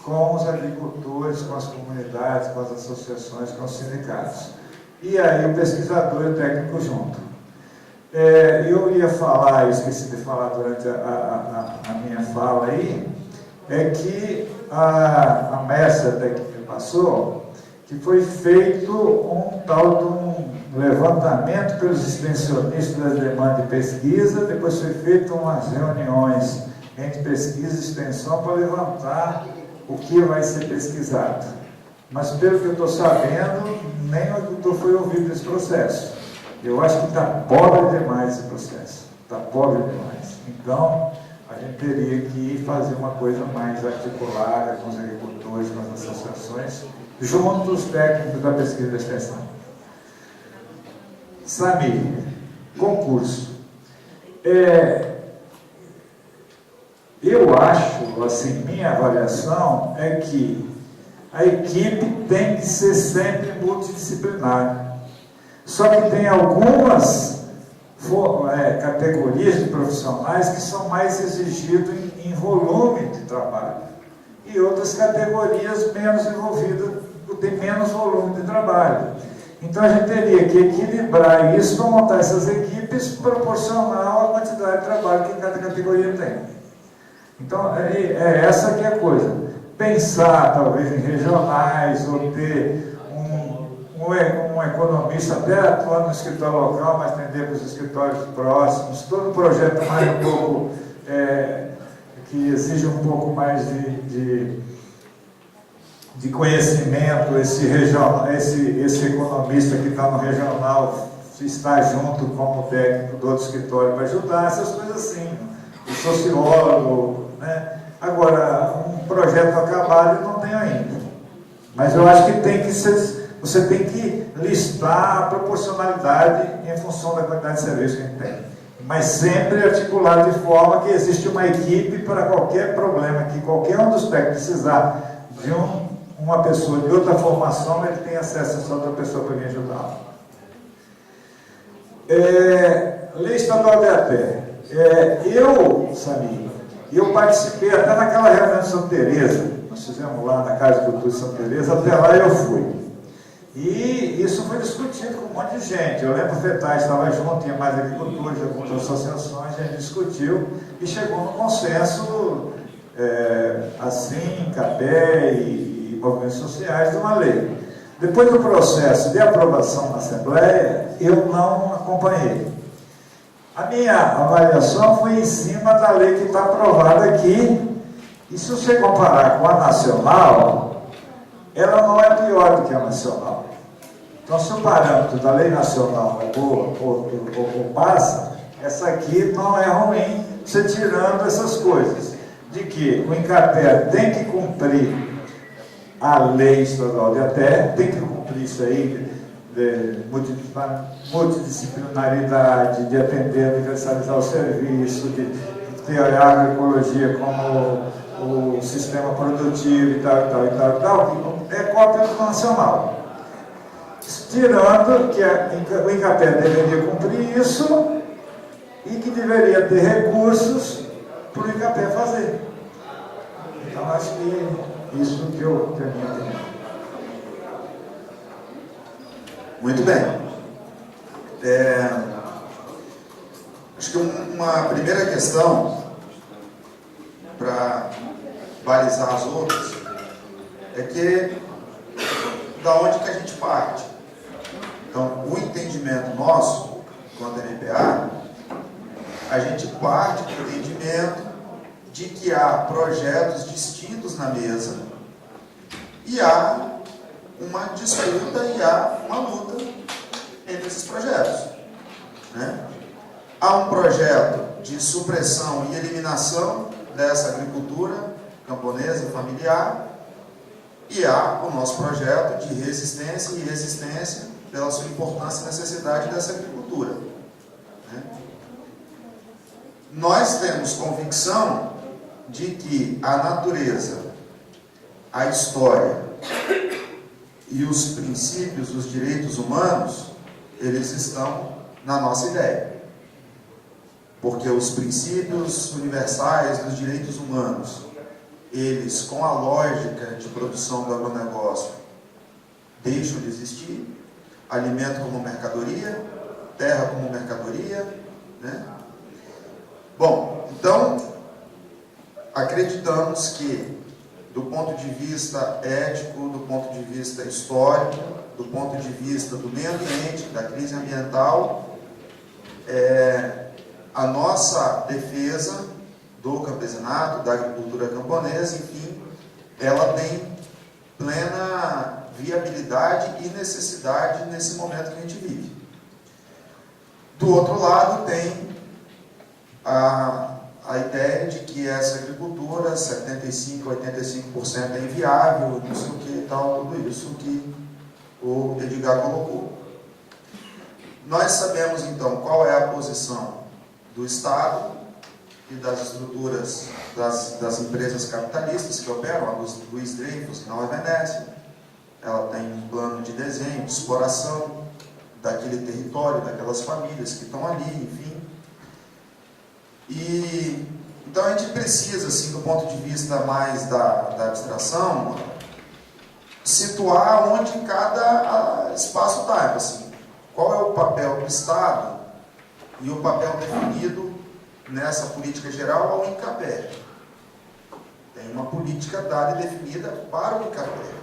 com os agricultores, com as comunidades, com as associações, com os sindicatos. E aí o pesquisador e o técnico junto. Eu ia falar, esqueci de falar durante a minha fala aí, é que a mestra até que me passou, que foi feito um tal de um levantamento pelos extensionistas das demandas de pesquisa, depois foi feito umas reuniões entre pesquisa e extensão para levantar o que vai ser pesquisado. Mas pelo que eu estou sabendo, nem o agricultor foi ouvido nesse processo. Eu acho que está pobre demais esse processo, está pobre demais. Então, a gente teria que fazer uma coisa mais articulada com os agricultores, com as associações, junto aos técnicos da pesquisa e da extensão. Samir, concurso. Eu acho, assim, minha avaliação é que a equipe tem que ser sempre multidisciplinar. Só que tem algumas categorias de profissionais que são mais exigidos em volume de trabalho. E outras categorias menos envolvidas, tem menos volume de trabalho. Então a gente teria que equilibrar isso para montar essas equipes proporcional à quantidade de trabalho que cada categoria tem. Então essa que é a coisa. Pensar talvez em regionais ou ter um economista até atuando no escritório local, mas atender para os escritórios próximos, todo um projeto mais um pouco que exige um pouco mais de conhecimento, esse economista que está no regional está junto como técnico do outro escritório para ajudar, essas coisas assim, o sociólogo, né? Agora, um projeto acabado eu não tenho ainda, mas eu acho que você tem que listar a proporcionalidade em função da quantidade de serviço que a gente tem, mas sempre articulado de forma que existe uma equipe para qualquer problema, que qualquer um dos técnicos precisar de uma pessoa de outra formação, ele tem acesso a essa outra pessoa para vir ajudá-lo. Lei Estadual de ATE. Eu participei até naquela reunião de Santa Teresa, nós fizemos lá na Casa de Cultura de Santa Teresa, até lá eu fui. E isso foi discutido com um monte de gente. Eu lembro que o FETAI estava junto, tinha mais agricultores, algumas associações, a gente discutiu e chegou no consenso, assim, CAPé e movimentos sociais, de uma lei. Depois do processo de aprovação na Assembleia, eu não acompanhei. A minha avaliação foi em cima da lei que está aprovada aqui, e se você comparar com a nacional, ela não é pior do que a nacional. Então, se o parâmetro da lei nacional é boa ou passa, essa aqui não é ruim, você tirando essas coisas, de que o INCAPER tem que cumprir a lei estadual de ATE, tem que cumprir isso aí, de multidisciplinaridade, de atender, universalizar o serviço, de ter a agroecologia como o sistema produtivo e tal, é cópia do nacional. Tirando que o INCAPER deveria cumprir isso e que deveria ter recursos para o INCAPER fazer. Então, acho que isso que eu termino. Muito bem. Acho que uma primeira questão para balizar as outras é que da onde que a gente parte, Então, o entendimento nosso, quanto a NPA, a gente parte do entendimento de que há projetos distintos na mesa e há uma disputa e há uma luta entre esses projetos, né? Há um projeto de supressão e eliminação dessa agricultura camponesa familiar e há o nosso projeto de resistência e resistência pela sua importância e necessidade dessa agricultura, né? Nós temos convicção de que a natureza, a história e os princípios dos direitos humanos, eles estão na nossa ideia. Porque os princípios universais dos direitos humanos, eles, com a lógica de produção do agronegócio, deixam de existir. Alimento como mercadoria, terra como mercadoria, né? Bom, então, acreditamos que, do ponto de vista ético, do ponto de vista histórico, do ponto de vista do meio ambiente, da crise ambiental, a nossa defesa do campesinato, da agricultura camponesa, enfim, ela tem plena viabilidade e necessidade nesse momento que a gente vive. Do outro lado, tem a ideia de que essa agricultura, 75%, 85% é inviável, não sei o que e tal, tudo isso que o Edgar colocou. Nós sabemos, então, qual é a posição do Estado e das estruturas das empresas capitalistas que operam. A Luiz Dreyfus não é Venécia. Ela tem um plano de desenho, de exploração daquele território, daquelas famílias que estão ali, enfim. E então a gente precisa, assim, do ponto de vista mais da abstração, situar onde cada espaço está. Assim, qual é o papel do Estado e o papel definido nessa política geral ao INCAPé. Tem uma política dada e definida para o INCAPé.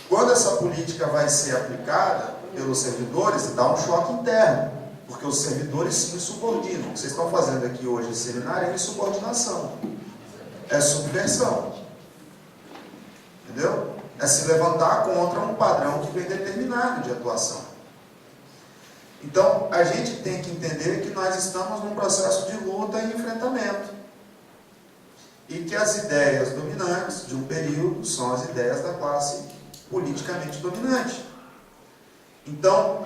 Quando essa política vai ser aplicada pelos servidores, dá um choque interno, porque os servidores se insubordinam. O que vocês estão fazendo aqui hoje em seminário é insubordinação, é subversão, entendeu? É se levantar contra um padrão que vem determinado de atuação. Então, a gente tem que entender que nós estamos num processo de luta e enfrentamento. E que as ideias dominantes de um período são as ideias da classe politicamente dominante. Então,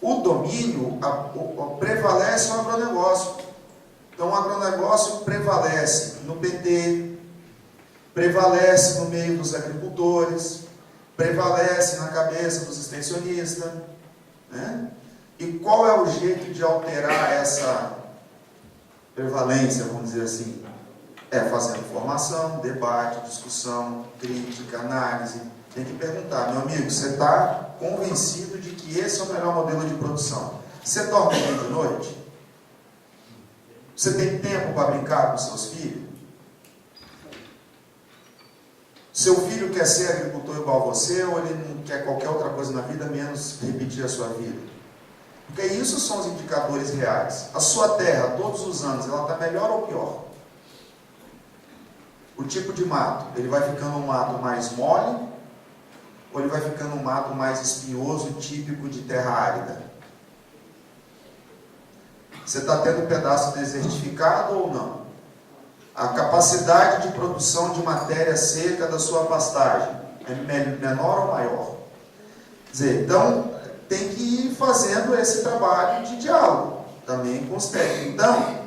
o domínio prevalece no agronegócio. Então, o agronegócio prevalece no PT, prevalece no meio dos agricultores, prevalece na cabeça dos extensionistas, né? E qual é o jeito de alterar essa prevalência, vamos dizer assim? É fazendo formação, debate, discussão, crítica, análise. Tem que perguntar, meu amigo, você está convencido de que esse é o melhor modelo de produção? Você dorme bem de noite? Você tem tempo para brincar com seus filhos? Seu filho quer ser agricultor igual a você ou ele não quer qualquer outra coisa na vida, menos repetir a sua vida? Porque isso são os indicadores reais. A sua terra, todos os anos, ela está melhor ou pior? O tipo de mato, ele vai ficando um mato mais mole ou ele vai ficando um mato mais espinhoso, típico de terra árida? Você está tendo um pedaço desertificado ou não? A capacidade de produção de matéria seca da sua pastagem é menor ou maior? Quer dizer, então, tem que ir fazendo esse trabalho de diálogo, também com os técnicos. Então,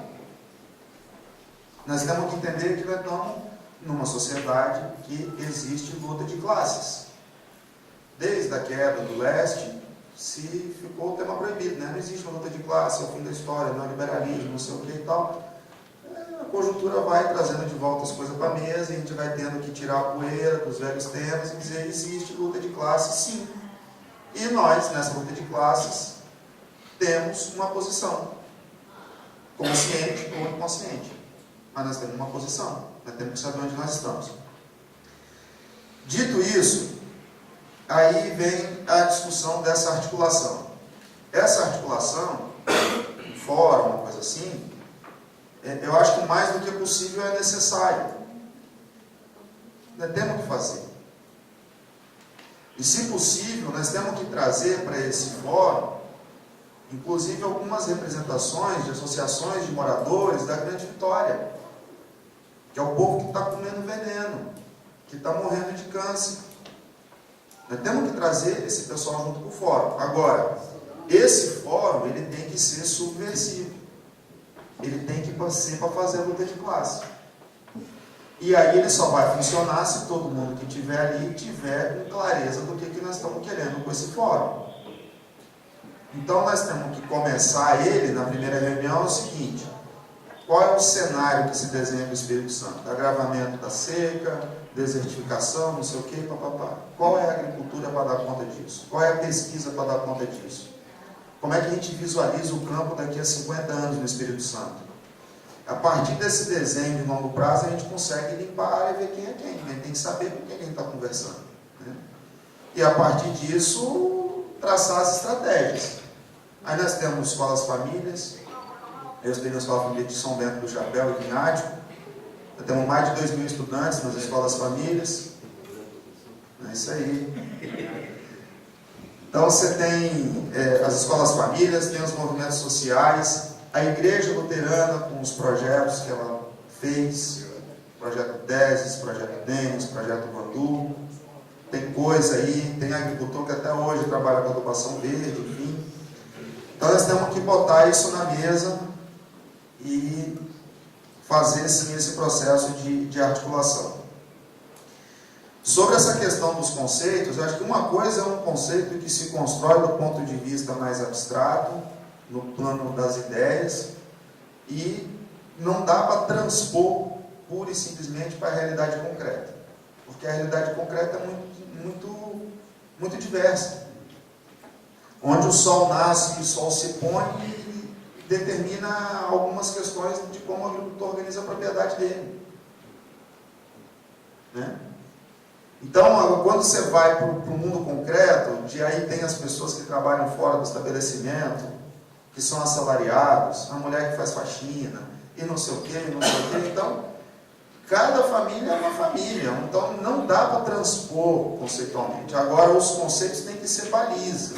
nós temos que entender que nós estamos numa sociedade que existe luta de classes. Desde a queda do leste, ficou o tema proibido, né? Não existe uma luta de classe, é o fim da história, não é liberalismo, não sei o que e tal. A conjuntura vai trazendo de volta as coisas para a mesa, e a gente vai tendo que tirar a poeira dos velhos temas e dizer, existe luta de classe, sim. E nós, nessa luta de classes, temos uma posição, consciente ou inconsciente. Mas nós temos uma posição, nós temos que saber onde nós estamos. Dito isso, aí vem a discussão dessa articulação. Essa articulação, um fórum, uma coisa assim, eu acho que mais do que possível é necessário. Nós temos que fazer. E, se possível, nós temos que trazer para esse fórum, inclusive, algumas representações de associações de moradores da Grande Vitória, que é o povo que está comendo veneno, que está morrendo de câncer. Nós temos que trazer esse pessoal junto com o fórum. Agora, esse fórum, ele tem que ser subversivo. Ele tem que ser para fazer a luta de classe. E aí ele só vai funcionar se todo mundo que estiver ali tiver com clareza do que nós estamos querendo com esse fórum. Então nós temos que começar ele, na primeira reunião, é o seguinte: qual é o cenário que se desenha no Espírito Santo? Agravamento da seca, desertificação, não sei o que, papapá. Qual é a agricultura para dar conta disso? Qual é a pesquisa para dar conta disso? Como é que a gente visualiza o campo daqui a 50 anos no Espírito Santo? A partir desse desenho de longo prazo, a gente consegue limpar a área e ver quem é quem. A gente tem que saber com quem a gente está conversando, né? E a partir disso, traçar as estratégias. Aí nós temos escolas famílias. Eu estudei na Escola Família de São Bento do Chapéu e Vinhático. Nós temos mais de 2.000 estudantes nas escolas famílias. É isso aí. Então você tem as escolas famílias, tem os movimentos sociais, a Igreja Luterana com os projetos que ela fez, projeto Deses, projeto Denis, projeto Vandu. Tem coisa aí, tem agricultor que até hoje trabalha com adubação verde, enfim. Então nós temos que botar isso na mesa e fazer sim esse processo de articulação. Sobre essa questão dos conceitos, eu acho que uma coisa é um conceito que se constrói do ponto de vista mais abstrato, no plano das ideias, e não dá para transpor pura e simplesmente para a realidade concreta, porque a realidade concreta é muito diversa, onde o sol nasce e o sol se põe e determina algumas questões de como o agricultor organiza a propriedade dele, né? Então, quando você vai para o mundo concreto, de aí tem as pessoas que trabalham fora do estabelecimento, que são assalariados, a mulher que faz faxina, e não sei o quê, e não sei o quê. Então, cada família é uma família. Então, não dá para transpor conceitualmente. Agora, os conceitos têm que ser balizas,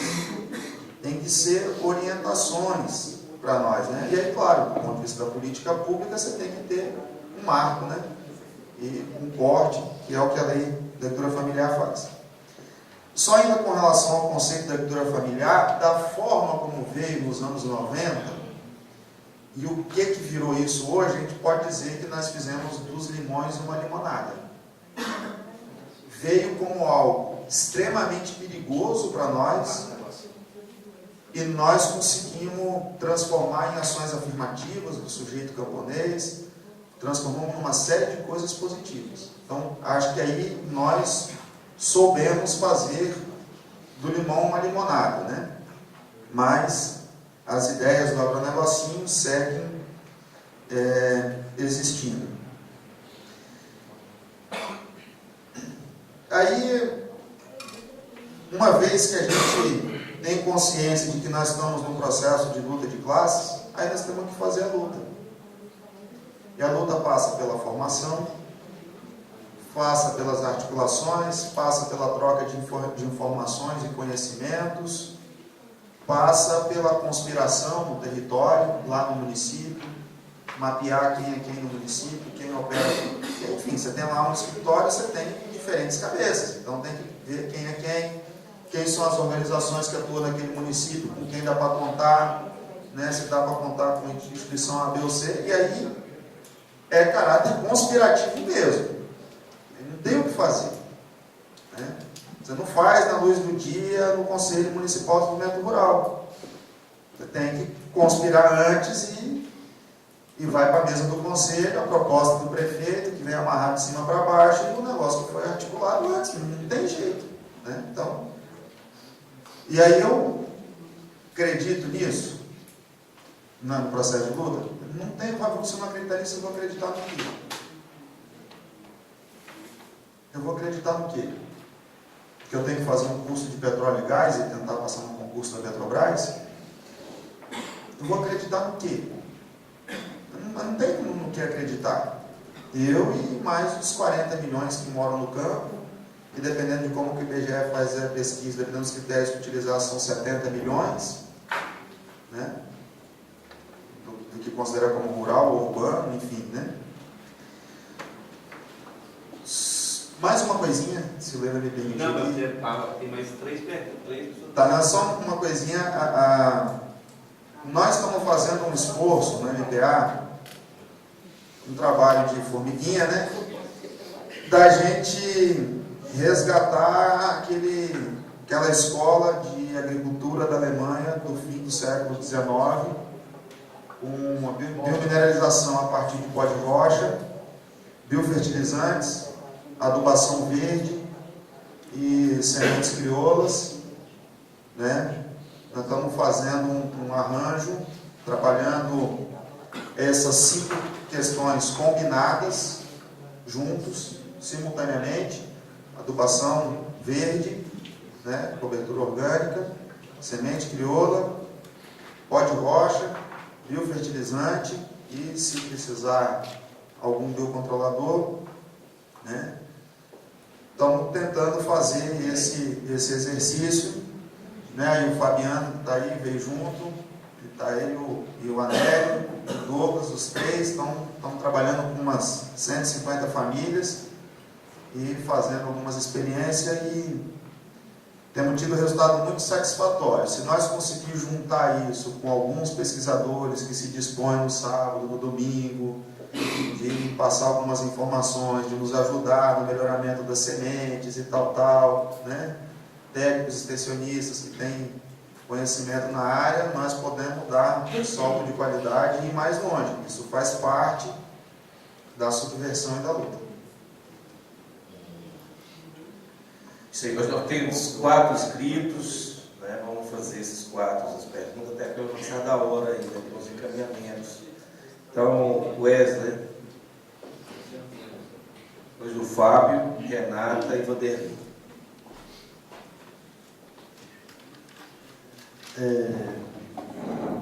têm que ser orientações para nós, né? E aí, claro, do ponto de vista da política pública, você tem que ter um marco, né? E um corte, que é o que a lei da agricultura familiar faz. Só ainda com relação ao conceito da agricultura familiar, da forma como veio nos anos 90, e o que virou isso hoje, a gente pode dizer que nós fizemos dos limões uma limonada. Veio como algo extremamente perigoso para nós, e nós conseguimos transformar em ações afirmativas do sujeito camponês, transformamos numa série de coisas positivas. Então, acho que aí nós soubemos fazer do limão uma limonada, né? Mas as ideias do agronegocinho seguem existindo. Aí, uma vez que a gente tem consciência de que nós estamos num processo de luta de classes, aí nós temos que fazer a luta. E a luta passa pela formação, passa pelas articulações, passa pela troca de informações e conhecimentos, passa pela conspiração no território, lá no município, mapear quem é quem no município, quem opera, enfim, você tem lá um escritório, você tem diferentes cabeças, então tem que ver quem é quem são as organizações que atuam naquele município, com quem dá para contar, né, se dá para contar com a instituição A, B ou C, e aí é caráter conspirativo mesmo. Não tem o que fazer, né? Você não faz na luz do dia no Conselho Municipal de Desenvolvimento Rural. Você tem que conspirar antes e vai para a mesa do Conselho, a proposta do prefeito, que vem amarrado de cima para baixo, e o negócio que foi articulado antes. Não tem jeito, né? Então, e aí eu acredito nisso, no processo de luta. Não tem, se eu não acreditar nisso, eu vou acreditar no quê? Eu vou acreditar no quê? que eu tenho que fazer um curso de petróleo e gás e tentar passar no concurso da Petrobras, eu vou acreditar no quê? Eu não tenho no que acreditar. Eu e mais os 40 milhões que moram no campo, e dependendo de como que o IBGE faz a pesquisa, dependendo dos critérios que utilizar, são 70 milhões, né? Do que considera como rural ou urbano, enfim, né? Mais uma coisinha, se o Lena me permitir. Não, mas tem mais 3 perguntas. Tá, não, só uma coisinha. Nós estamos fazendo um esforço no MPA, um trabalho de formiguinha, né? Da gente resgatar aquela escola de agricultura da Alemanha do fim do século XIX, uma biomineralização a partir de pó de rocha, biofertilizantes, adubação verde e sementes crioulas, né? Nós estamos fazendo um arranjo, trabalhando essas 5 questões combinadas, juntos, simultaneamente: adubação verde, né? Cobertura orgânica, semente crioula, pó de rocha, biofertilizante e, se precisar, algum biocontrolador, né? Estamos tentando fazer esse exercício, né? E o Fabiano está aí, veio junto, está ele e o Anélio, o Douglas, os 3 estão trabalhando com umas 150 famílias e fazendo algumas experiências, e temos tido resultado muito satisfatório. Se nós conseguirmos juntar isso com alguns pesquisadores que se dispõem no sábado, no domingo, de passar algumas informações, de nos ajudar no melhoramento das sementes e tal, né? Técnicos extensionistas que têm conhecimento na área, nós podemos dar um salto de qualidade e ir mais longe. Isso faz parte da subversão e da luta. Isso aí, nós temos 4 inscritos, né? Vamos fazer esses 4 as perguntas, até pelo passar da hora ainda, com os encaminhamentos. Então, Wesley, hoje o Fábio, Renata e Vanderlei.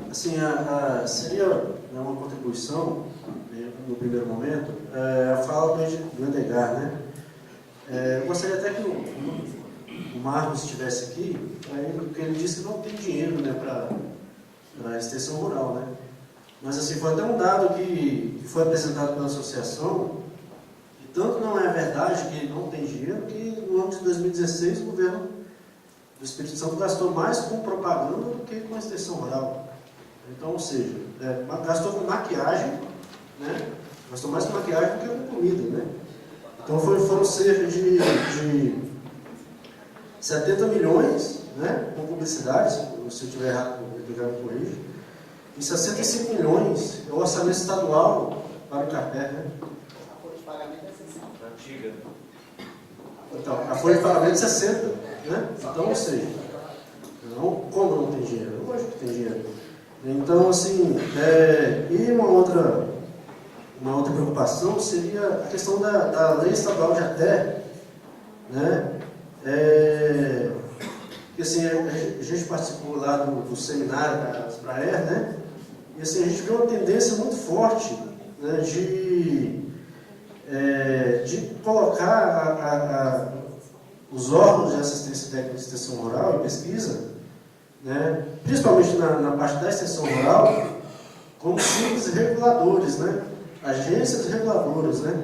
Assim, seria uma contribuição, no primeiro momento, a fala do Edgar, né? Eu gostaria até que o Marcos estivesse aqui, porque ele disse que não tem dinheiro, né, para a extensão rural, né? Mas assim, foi até um dado que foi apresentado pela associação, que tanto não é verdade que não tem dinheiro, que no ano de 2016 o governo do Espírito Santo gastou mais com propaganda do que com a extensão rural. Então, ou seja, gastou com maquiagem, né? Gastou mais com maquiagem do que com comida, né? Então foram cerca de 70 milhões, né, com publicidade, se eu estiver errado, me corrija. E 65 milhões é o orçamento estadual para o CAPER, né? A folha de pagamento é 60. Antiga. Então, a folha de pagamento é 60, né? Então, ou seja, como não tem dinheiro? Lógico que tem dinheiro. Então, assim, e uma outra preocupação seria a questão da lei estadual de ATE, né? Que, assim, a gente participou lá do seminário da Aspraer, né? E assim, a gente viu uma tendência muito forte, né, de colocar os órgãos de assistência técnica de extensão rural e pesquisa, né, principalmente na parte da extensão rural, como simples reguladores, né, agências reguladoras, né,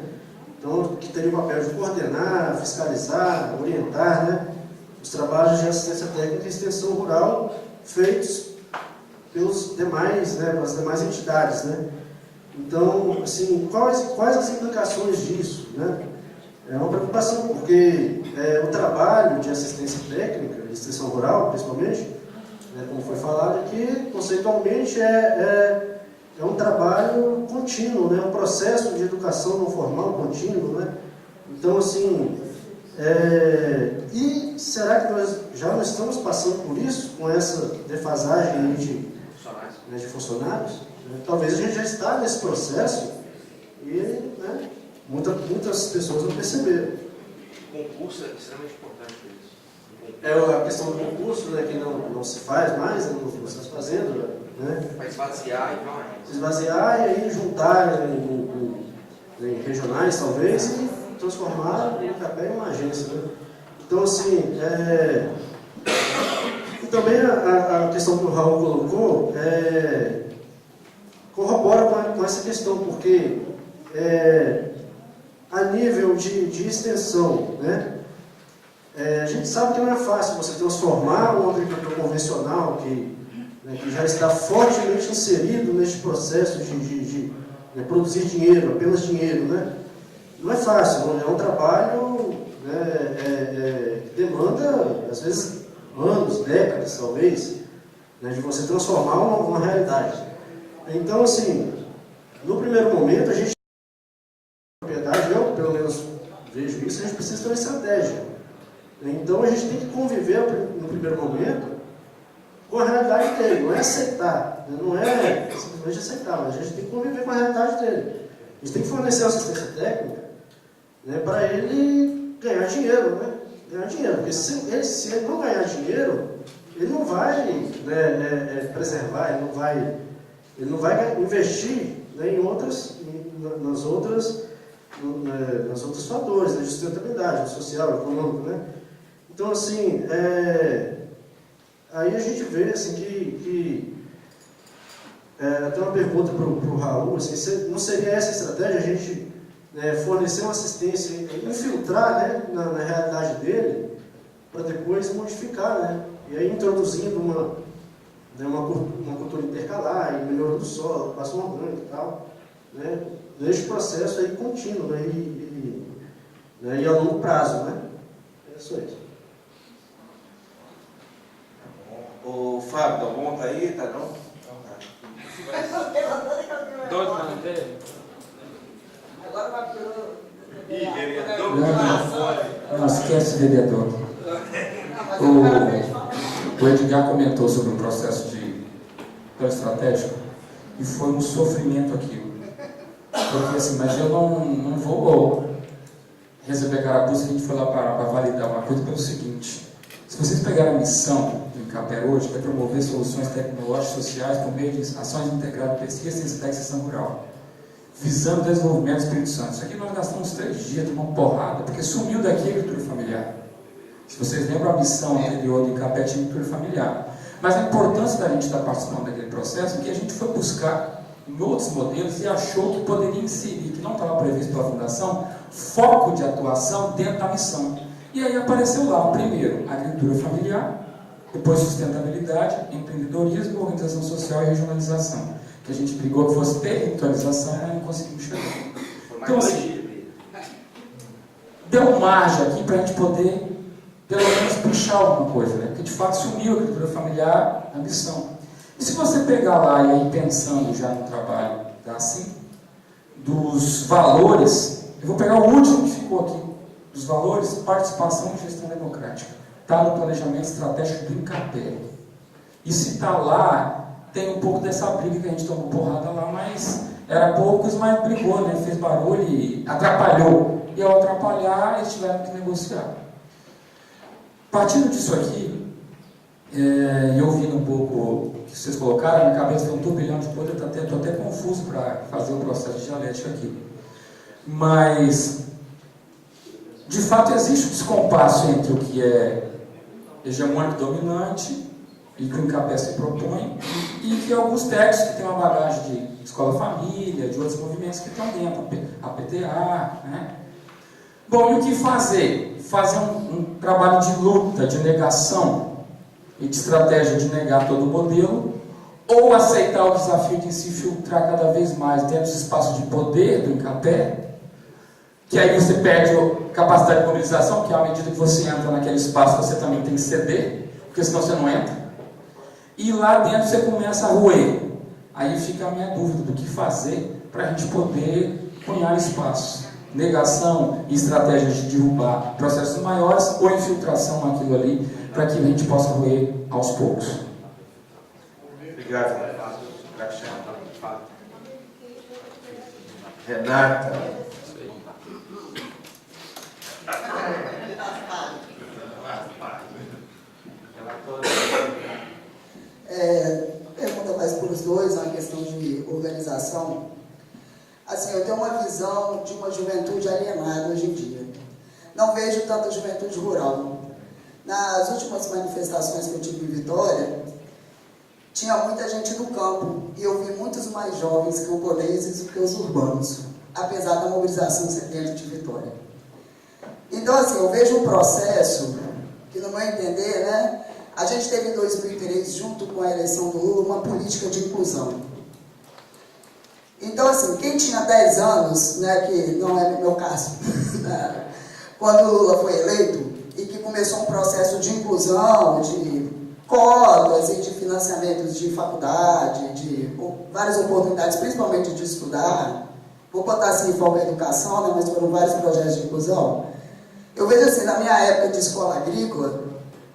então, que teriam o papel de coordenar, fiscalizar, orientar, né, os trabalhos de assistência técnica e extensão rural feitos pelos demais, né, pelas demais entidades, né. Então, assim, quais as implicações disso, né? É uma preocupação, porque o trabalho de assistência técnica, de extensão rural, principalmente, né, como foi falado aqui, conceitualmente é um trabalho contínuo, né, um processo de educação não formal contínuo, né? Então, assim, e será que nós já não estamos passando por isso, com essa defasagem de funcionários? Talvez a gente já está nesse processo e, muitas pessoas não perceberam. O concurso é extremamente importante para isso. É a questão do concurso, né, que não se faz mais, né, não se está fazendo, né? Vai esvaziar e vai. Esvaziar e aí juntar em regionais, talvez, e transformar o Incapé em uma agência, né? Então, assim, e também a questão que o Raul colocou corrobora com essa questão, porque a nível de extensão, né? A gente sabe que não é fácil você transformar um agricultor convencional que já está fortemente inserido neste processo de produzir dinheiro, apenas dinheiro, né? Não é fácil, é um trabalho que demanda, às vezes, anos, décadas, talvez, né, de você transformar uma realidade. Então, assim, no primeiro momento, a gente, propriedade, eu pelo menos vejo isso, a gente precisa ter uma estratégia. Então, a gente tem que conviver no primeiro momento com a realidade dele, não é aceitar, não é simplesmente aceitar, mas a gente tem que conviver com a realidade dele. A gente tem que fornecer assistência técnica, né, para ele ganhar dinheiro, né? Ganhar dinheiro, porque se ele não ganhar dinheiro, ele não vai preservar, ele não vai investir, né, nos outros fatores, né, de sustentabilidade, social, econômico, né? Então, assim, aí a gente vê assim, que tem uma pergunta para o Raul, assim, não seria essa estratégia, a gente fornecer uma assistência, infiltrar, né, na realidade dele, para depois modificar, né? E aí introduzindo uma cultura intercalar, e melhorando o solo, ocupação orgânica e tal, né? Neste processo aí contínuo, né? E a longo prazo, né? É só isso. O Fábio, tá bom? Tá aí? Tá não? Doido para não ter? Agora vai pro... Não, esquece o vereador. O Edgar comentou sobre o processo de plano estratégico e foi um sofrimento aquilo. Porque assim, mas eu não vou receber carapuça que a gente foi lá para validar uma coisa pelo seguinte: se vocês pegarem a missão do Incapé hoje, vai promover soluções tecnológicas sociais por meio de ações integradas de pesquisa, ciência e extensão rural, visando o desenvolvimento do Espírito Santo. Isso aqui nós gastamos 3 dias de uma porrada, porque sumiu daqui a agricultura familiar. Se vocês lembram, a missão anterior do Incapé tinha agricultura familiar. Mas a importância da gente estar participando daquele processo é que a gente foi buscar em outros modelos e achou que poderia inserir, que não estava previsto pela Fundação, foco de atuação dentro da missão. E aí apareceu lá, primeiro, agricultura familiar, depois sustentabilidade, empreendedorismo, organização social e regionalização. Que a gente brigou que fosse territorialização, mas não conseguimos chegar. Então, assim, deu margem aqui para a gente poder, pelo menos, puxar alguma coisa, né? Porque de fato sumiu a agricultura familiar, a missão. E se você pegar lá e aí pensando já no trabalho da assim, dos valores, eu vou pegar o último que ficou aqui, dos valores, participação e gestão democrática. Está no planejamento estratégico do Incapé. E se está lá, tem um pouco dessa briga que a gente tomou porrada lá, mas era poucos, mas brigou, né? Fez barulho e atrapalhou. E ao atrapalhar, eles tiveram que negociar. Partindo disso aqui, e ouvindo um pouco o que vocês colocaram, na minha cabeça foi um turbilhão de coisas, estou até confuso para fazer o processo de dialética aqui. Mas, de fato, existe um descompasso entre o que é hegemônico dominante e que o Incapé se propõe, e que alguns textos que têm uma bagagem de escola-família, de outros movimentos que estão dentro, a PTA, né? Bom, e o que fazer? Fazer um trabalho de luta, de negação e de estratégia de negar todo o modelo, ou aceitar o desafio de se filtrar cada vez mais dentro dos espaços de poder do Incapé, que aí você perde a capacidade de mobilização, porque à medida que você entra naquele espaço, você também tem que ceder, porque senão você não entra. E lá dentro você começa a roer. Aí fica a minha dúvida do que fazer para a gente poder cunhar espaços. Negação e estratégias de derrubar processos maiores ou infiltração naquilo ali, para que a gente possa roer aos poucos. Obrigado. Renata. pergunta mais para os dois, uma questão de organização. Assim, eu tenho uma visão de uma juventude alienada hoje em dia. Não vejo tanta juventude rural. Nas últimas manifestações que eu tive em Vitória, tinha muita gente do campo, e eu vi muitos mais jovens camponeses do que os urbanos, apesar da mobilização ser dentro de Vitória. Então, assim, eu vejo um processo que, no meu entender, né, a gente teve em 2003, junto com a eleição do Lula, uma política de inclusão. Então, assim, quem tinha 10 anos, né, que não é meu caso, quando o Lula foi eleito, e que começou um processo de inclusão, de cotas e de financiamentos de faculdade, de várias oportunidades, principalmente de estudar, vou botar assim em foco a educação, né, mas foram vários projetos de inclusão. Eu vejo assim, na minha época de escola agrícola,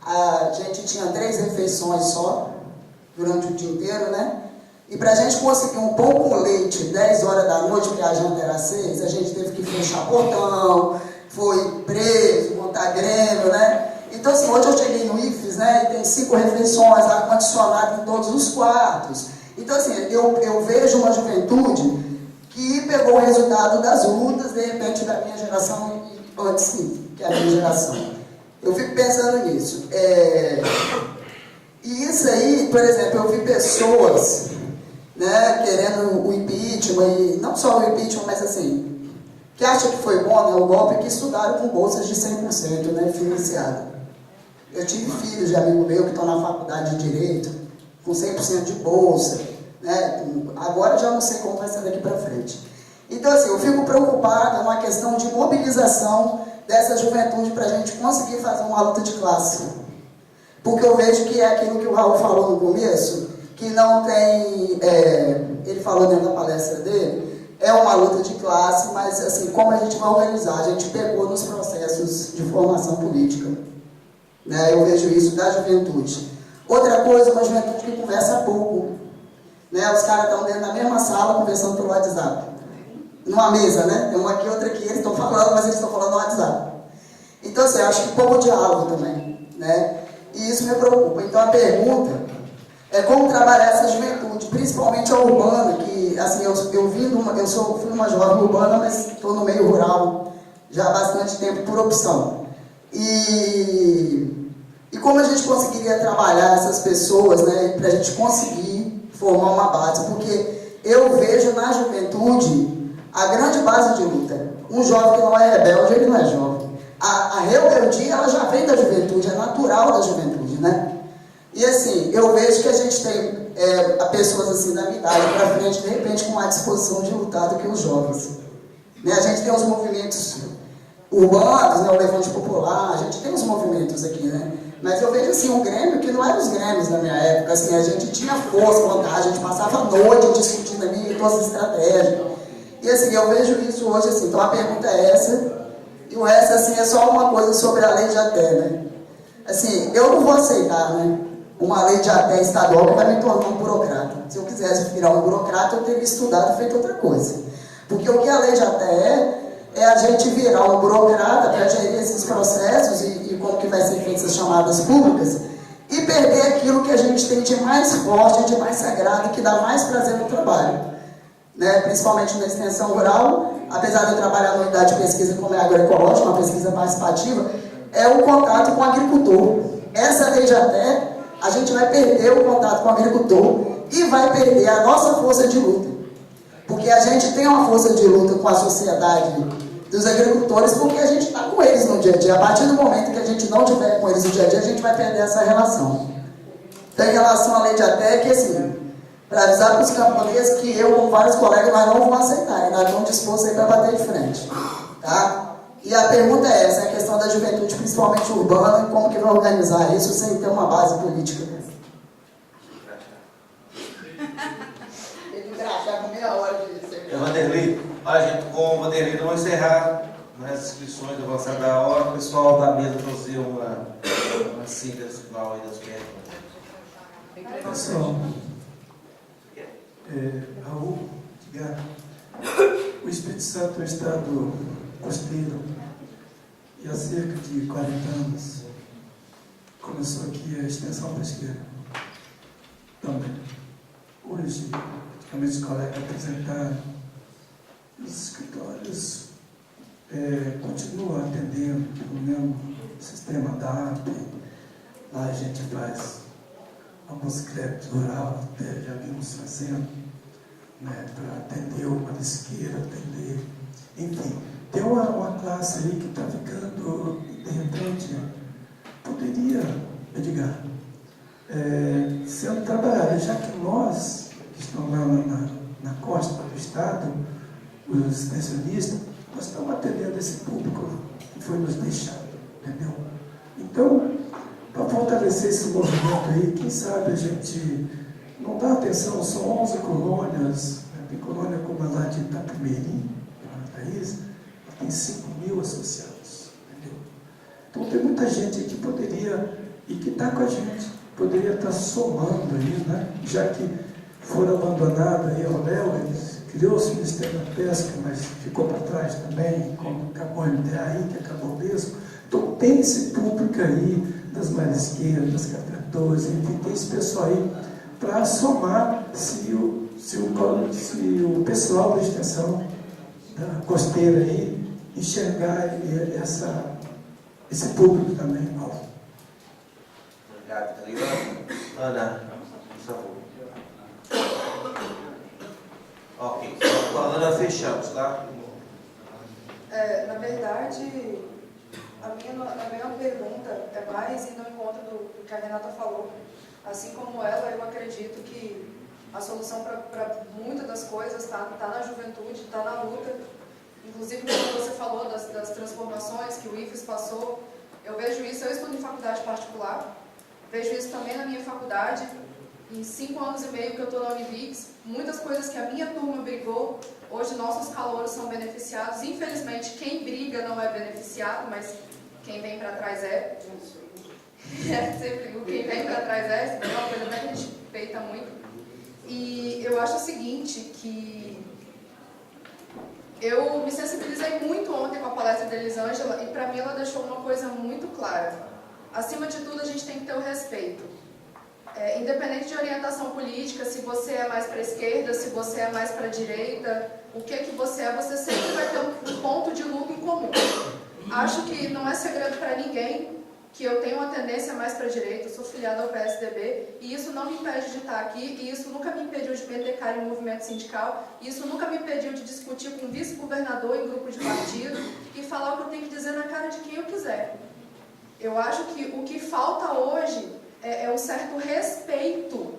a gente tinha 3 refeições só, durante o dia inteiro, né? E para a gente conseguir um pão com leite 10 horas da noite, porque a janta era 6, a gente teve que fechar portão, foi preso, montar grêmio, né? Então, assim, hoje eu cheguei no IFES, né? E tem 5 refeições, ar-condicionado em todos os quartos. Então, assim, eu vejo uma juventude que pegou o resultado das lutas, de repente, da minha geração, antes sim, que é a minha geração. Eu fico pensando nisso. E isso aí, por exemplo, eu vi pessoas, né, querendo o impeachment, e não só o impeachment, mas assim, que acham que foi bom, né, o golpe, que estudaram com bolsas de 100%, né, financiada. Eu tive filhos de amigo meu que estão na faculdade de Direito, com 100% de bolsa, né, agora já não sei como vai ser daqui para frente. Então, assim, eu fico preocupado, é uma questão de mobilização dessa juventude para a gente conseguir fazer uma luta de classe. Porque eu vejo que é aquilo que o Raul falou no começo, que não tem, ele falou dentro da palestra dele, é uma luta de classe, mas assim, como a gente vai organizar? A gente pegou nos processos de formação política. Né? Eu vejo isso da juventude. Outra coisa, uma juventude que conversa pouco. Né? Os caras estão dentro da mesma sala conversando pelo WhatsApp. Numa mesa, né? Tem uma aqui, outra aqui, eles estão falando, mas eles estão falando no WhatsApp. Então, assim, eu acho que pouco diálogo também. Né? E isso me preocupa. Então, a pergunta é como trabalhar essa juventude, principalmente a urbana, que, assim, eu fui uma jovem urbana, mas estou no meio rural já há bastante tempo por opção. E como a gente conseguiria trabalhar essas pessoas, né, para a gente conseguir formar uma base, porque eu vejo na juventude a grande base de luta. Um jovem que não é rebelde, ele não é jovem. A rebeldia, ela já vem da juventude, é natural da juventude, né? E assim, eu vejo que a gente tem pessoas assim da minha idade para frente, de repente, com mais disposição de lutar do que os jovens. Né? A gente tem os movimentos urbanos, né? O Levante Popular, a gente tem os movimentos aqui, né? Mas eu vejo assim, um Grêmio que não era os Grêmios na minha época, assim, a gente tinha força, vontade, a gente passava a noite discutindo ali todas as estratégias. E assim, eu vejo isso hoje assim, então a pergunta é essa, e o resto assim é só uma coisa sobre a lei de até, né? Assim, eu não vou aceitar, né, uma lei de até estadual que vai me tornar um burocrata. Se eu quisesse virar um burocrata, eu teria estudado e feito outra coisa. Porque o que a lei de até é a gente virar um burocrata para gerir esses processos e como que vai ser feitas as chamadas públicas e perder aquilo que a gente tem de mais forte, de mais sagrado, que dá mais prazer no trabalho. Né, principalmente na extensão rural, apesar de eu trabalhar na unidade de pesquisa como é agroecológica, uma pesquisa participativa, é o contato com o agricultor. Essa lei de até, a gente vai perder o contato com o agricultor e vai perder a nossa força de luta. Porque a gente tem uma força de luta com a sociedade dos agricultores, porque a gente está com eles no dia a dia. A partir do momento que a gente não estiver com eles no dia a dia, a gente vai perder essa relação. Então, em relação à lei de até, que assim, para avisar para os camponeses que eu, com vários colegas, nós não vamos aceitar, e nós estamos dispostos para bater de frente. Tá? E a pergunta é essa, é a questão da juventude, principalmente urbana, e como que vai organizar isso sem ter uma base política. Ele engraxar com meia hora de ser. Vanderlei, a gente com o Vanderlei não vai encerrar as inscrições avançadas da hora, o pessoal da mesa fazer uma sigla final aí das pernas. Pessoal, Raul, Tigar, o Espírito Santo é um estado costeiro e há cerca de 40 anos começou aqui a extensão pesqueira. também. Hoje, praticamente os colegas apresentaram, os escritórios continuam atendendo pelo mesmo sistema DAP. Lá a gente faz alguns créditos rurais, até já vimos fazendo, né, para atender o marisqueiro, atender, enfim. Tem uma classe aí que está ficando, de repente, poderia, Edgar, sendo trabalhada, já que nós, que estamos lá na costa do estado, os pensionistas, nós estamos atendendo esse público que foi nos deixado, entendeu? Então, para fortalecer esse movimento aí, quem sabe a gente não dá atenção, são 11 colônias, né? Tem colônia como a lá de Itapemirim, na Thaís, tem 5.000 associados, entendeu? Então tem muita gente aí que poderia, e que está com a gente, poderia estar somando aí, né? Já que foram abandonados aí ao léu, criou-se o Ministério da Pesca, mas ficou para trás também, como acabou o MDAI, que acabou mesmo. Então tem esse público aí, das marisqueiras, das catadores, enfim, tem esse pessoal aí para somar se o pessoal da extensão da costeira aí enxergar esse público também, Paulo. Obrigado, Carlinhos. Ana, por favor. Ok, com a Ana fechamos, tá? Na verdade, a minha pergunta é mais indo ao encontro do que a Renata falou. Assim como ela, eu acredito que a solução para muitas das coisas está na juventude, está na luta. Inclusive, quando você falou das transformações que o IFES passou, eu vejo isso, eu estudo em faculdade particular, vejo isso também na minha faculdade. Em 5 anos e meio que eu estou na Univix, muitas coisas que a minha turma brigou, hoje nossos calouros são beneficiados. Infelizmente, quem briga não é beneficiado, mas quem vem para trás é. Sempre quem vem para trás é uma coisa que a gente peita muito. E eu acho o seguinte, que eu me sensibilizei muito ontem com a palestra da Elisângela, e para mim ela deixou uma coisa muito clara. Acima de tudo, a gente tem que ter o respeito. Independente de orientação política, se você é mais para a esquerda, se você é mais para a direita, o que você é, você sempre vai ter um ponto de luta em comum. Acho que não é segredo para ninguém que eu tenho uma tendência mais para a direita, eu sou filiada ao PSDB, e isso não me impede de estar aqui, e isso nunca me impediu de meter cara em movimento sindical, e isso nunca me impediu de discutir com um vice-governador em grupo de partido e falar o que eu tenho que dizer na cara de quem eu quiser. Eu acho que o que falta hoje é um certo respeito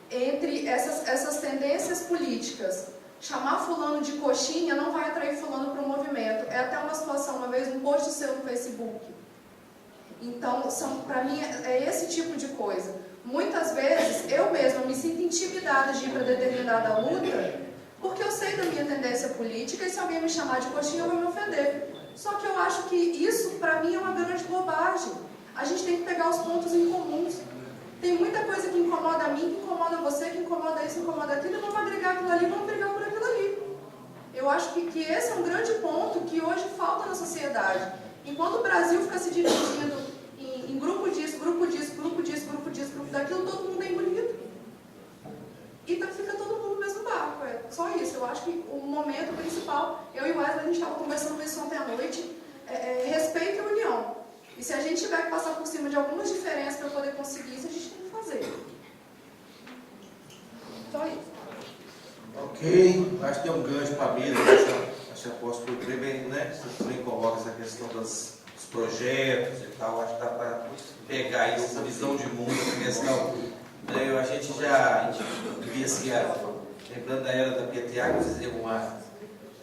entre essas tendências políticas. Chamar fulano de coxinha não vai atrair fulano para o movimento. É até uma situação, uma vez, um post seu no Facebook. Então, para mim, é esse tipo de coisa. Muitas vezes, eu mesma me sinto intimidada de ir para determinada luta, porque eu sei da minha tendência política, e se alguém me chamar de coxinha, eu vou me ofender. Só que eu acho que isso, para mim, é uma grande bobagem. A gente tem que pegar os pontos em comuns. Tem muita coisa que incomoda a mim, que incomoda você, que incomoda isso, que incomoda aquilo, e vamos agregar aquilo ali, vamos brigar por aquilo ali. Eu acho que esse é um grande ponto que hoje falta na sociedade. Enquanto o Brasil fica se dividindo em grupo disso, grupo disso, grupo disso, grupo disso, grupo daquilo, todo mundo é engolido. E fica todo mundo no mesmo barco. É só isso. Eu acho que o momento principal, eu e o Wesley, a gente estava conversando isso ontem à noite, respeito e união. E se a gente tiver que passar por cima de algumas diferenças para poder conseguir isso, a gente tem que fazer. Só isso. Ok, acho que tem um gancho para a mesa, acho que aposto que o primeiro, né? Você também coloca essa questão dos projetos e tal, acho que dá para pegar aí essa visão de mundo, essa questão. A gente já via assim, lembrando da era da PTA, que vocês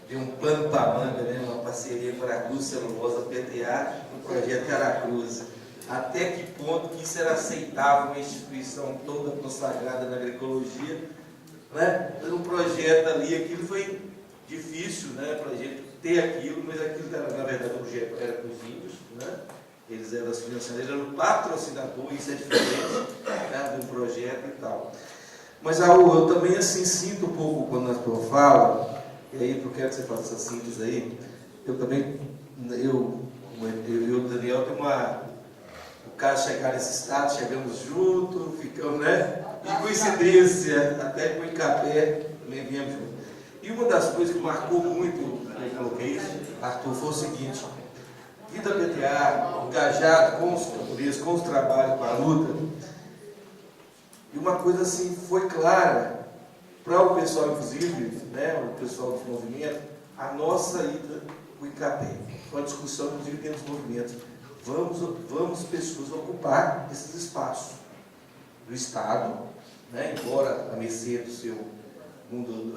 deu um plano para a manga, né? Uma parceria com a Aracruz Celulosa PTA, no projeto Aracruz. Até que ponto que isso era aceitável, uma instituição toda consagrada na agroecologia, né? Um projeto ali, aquilo foi difícil, né, para a gente ter aquilo, mas aquilo era, na verdade, o projeto era para os índios, né? Eles eram os financiadores, eram o patrocinador, isso é diferente, né, de um projeto e tal. Mas eu também assim sinto um pouco quando a tua fala, e aí eu quero que você faça essa síntese aí, eu também, eu e o Daniel tem uma caso chegar nesse estado, chegamos juntos, ficamos, né? E coincidência, até com o Incapé, também viemos juntos. E uma das coisas que marcou muito, eu coloquei isso, Arthur, foi o seguinte: Vida PTA, engajado com os camponeses, com os trabalhos, com a luta. E uma coisa assim foi clara para o pessoal, inclusive, né, o pessoal dos movimentos, a nossa ida com o Incapé. Foi uma discussão, inclusive, dentro dos movimentos. Vamos pessoas ocupar esses espaços do Estado, né, embora a mercê do seu mundo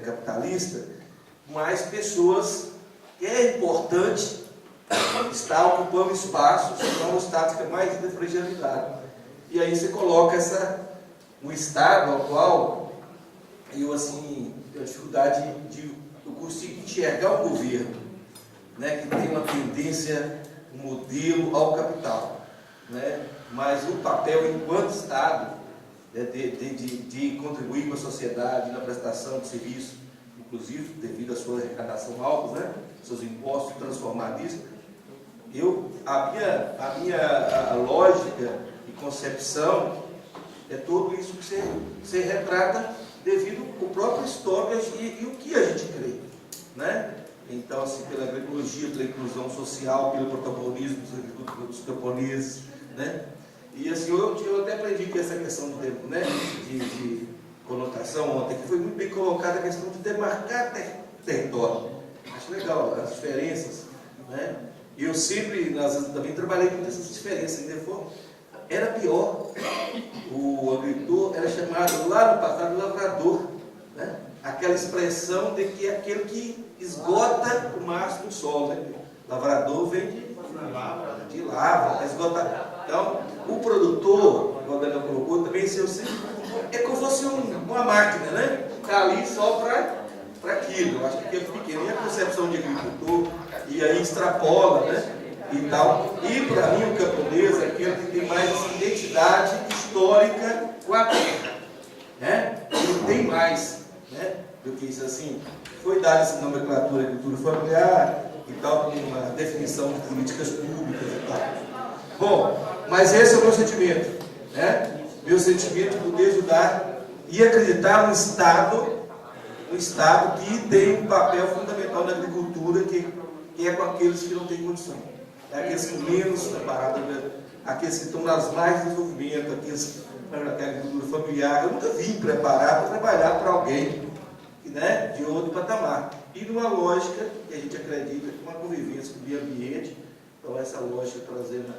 capitalista, mas pessoas que é importante estar ocupando espaços, senão o Estado fica mais fragilizado. E aí você coloca um Estado ao qual eu tenho dificuldade eu consigo enxergar um governo, né, que tem uma tendência, um modelo ao capital, né, mas o papel enquanto Estado de contribuir com a sociedade na prestação de serviço, inclusive devido à sua arrecadação alta, né, seus impostos, transformar nisso. A minha lógica e concepção é tudo isso que você retrata devido ao próprio história e o que a gente crê, né? Então, assim, pela agroecologia, pela inclusão social, pelo protagonismo dos camponeses, né? E assim, eu até aprendi que essa questão de conotação ontem, que foi muito bem colocada a questão de demarcar território. Acho legal as diferenças, né? E eu sempre, também trabalhei com essas diferenças, ainda era pior. O agricultor era chamado lá no passado de lavrador, né? Aquela expressão de que é aquele que esgota o máximo do solo, né? Lavrador vem de lavra, para esgotar. Então, o produtor, como o Daniel colocou, também é como se fosse uma máquina, né? Está ali só para aquilo. Eu acho que aquele pequeno, e a concepção de agricultor, e aí extrapola, né? E tal. E para mim o camponês é aquele que tem mais essa identidade histórica com a terra, né? Ele tem mais, né, do que isso. Assim, foi dada essa nomenclatura agricultura familiar e tal, com uma definição de políticas públicas e tal. Bom, mas esse é o meu sentimento, né? Meu sentimento de poder ajudar e acreditar no Estado que tem um papel fundamental na agricultura, que é com aqueles que não têm condição. É aqueles que menos preparados, aqueles que estão nas margens do desenvolvimento, aqueles que a agricultura familiar. Eu nunca vim preparar para trabalhar para alguém, né, de outro patamar. E numa lógica que a gente acredita que uma convivência com o meio ambiente, então essa lógica trazendo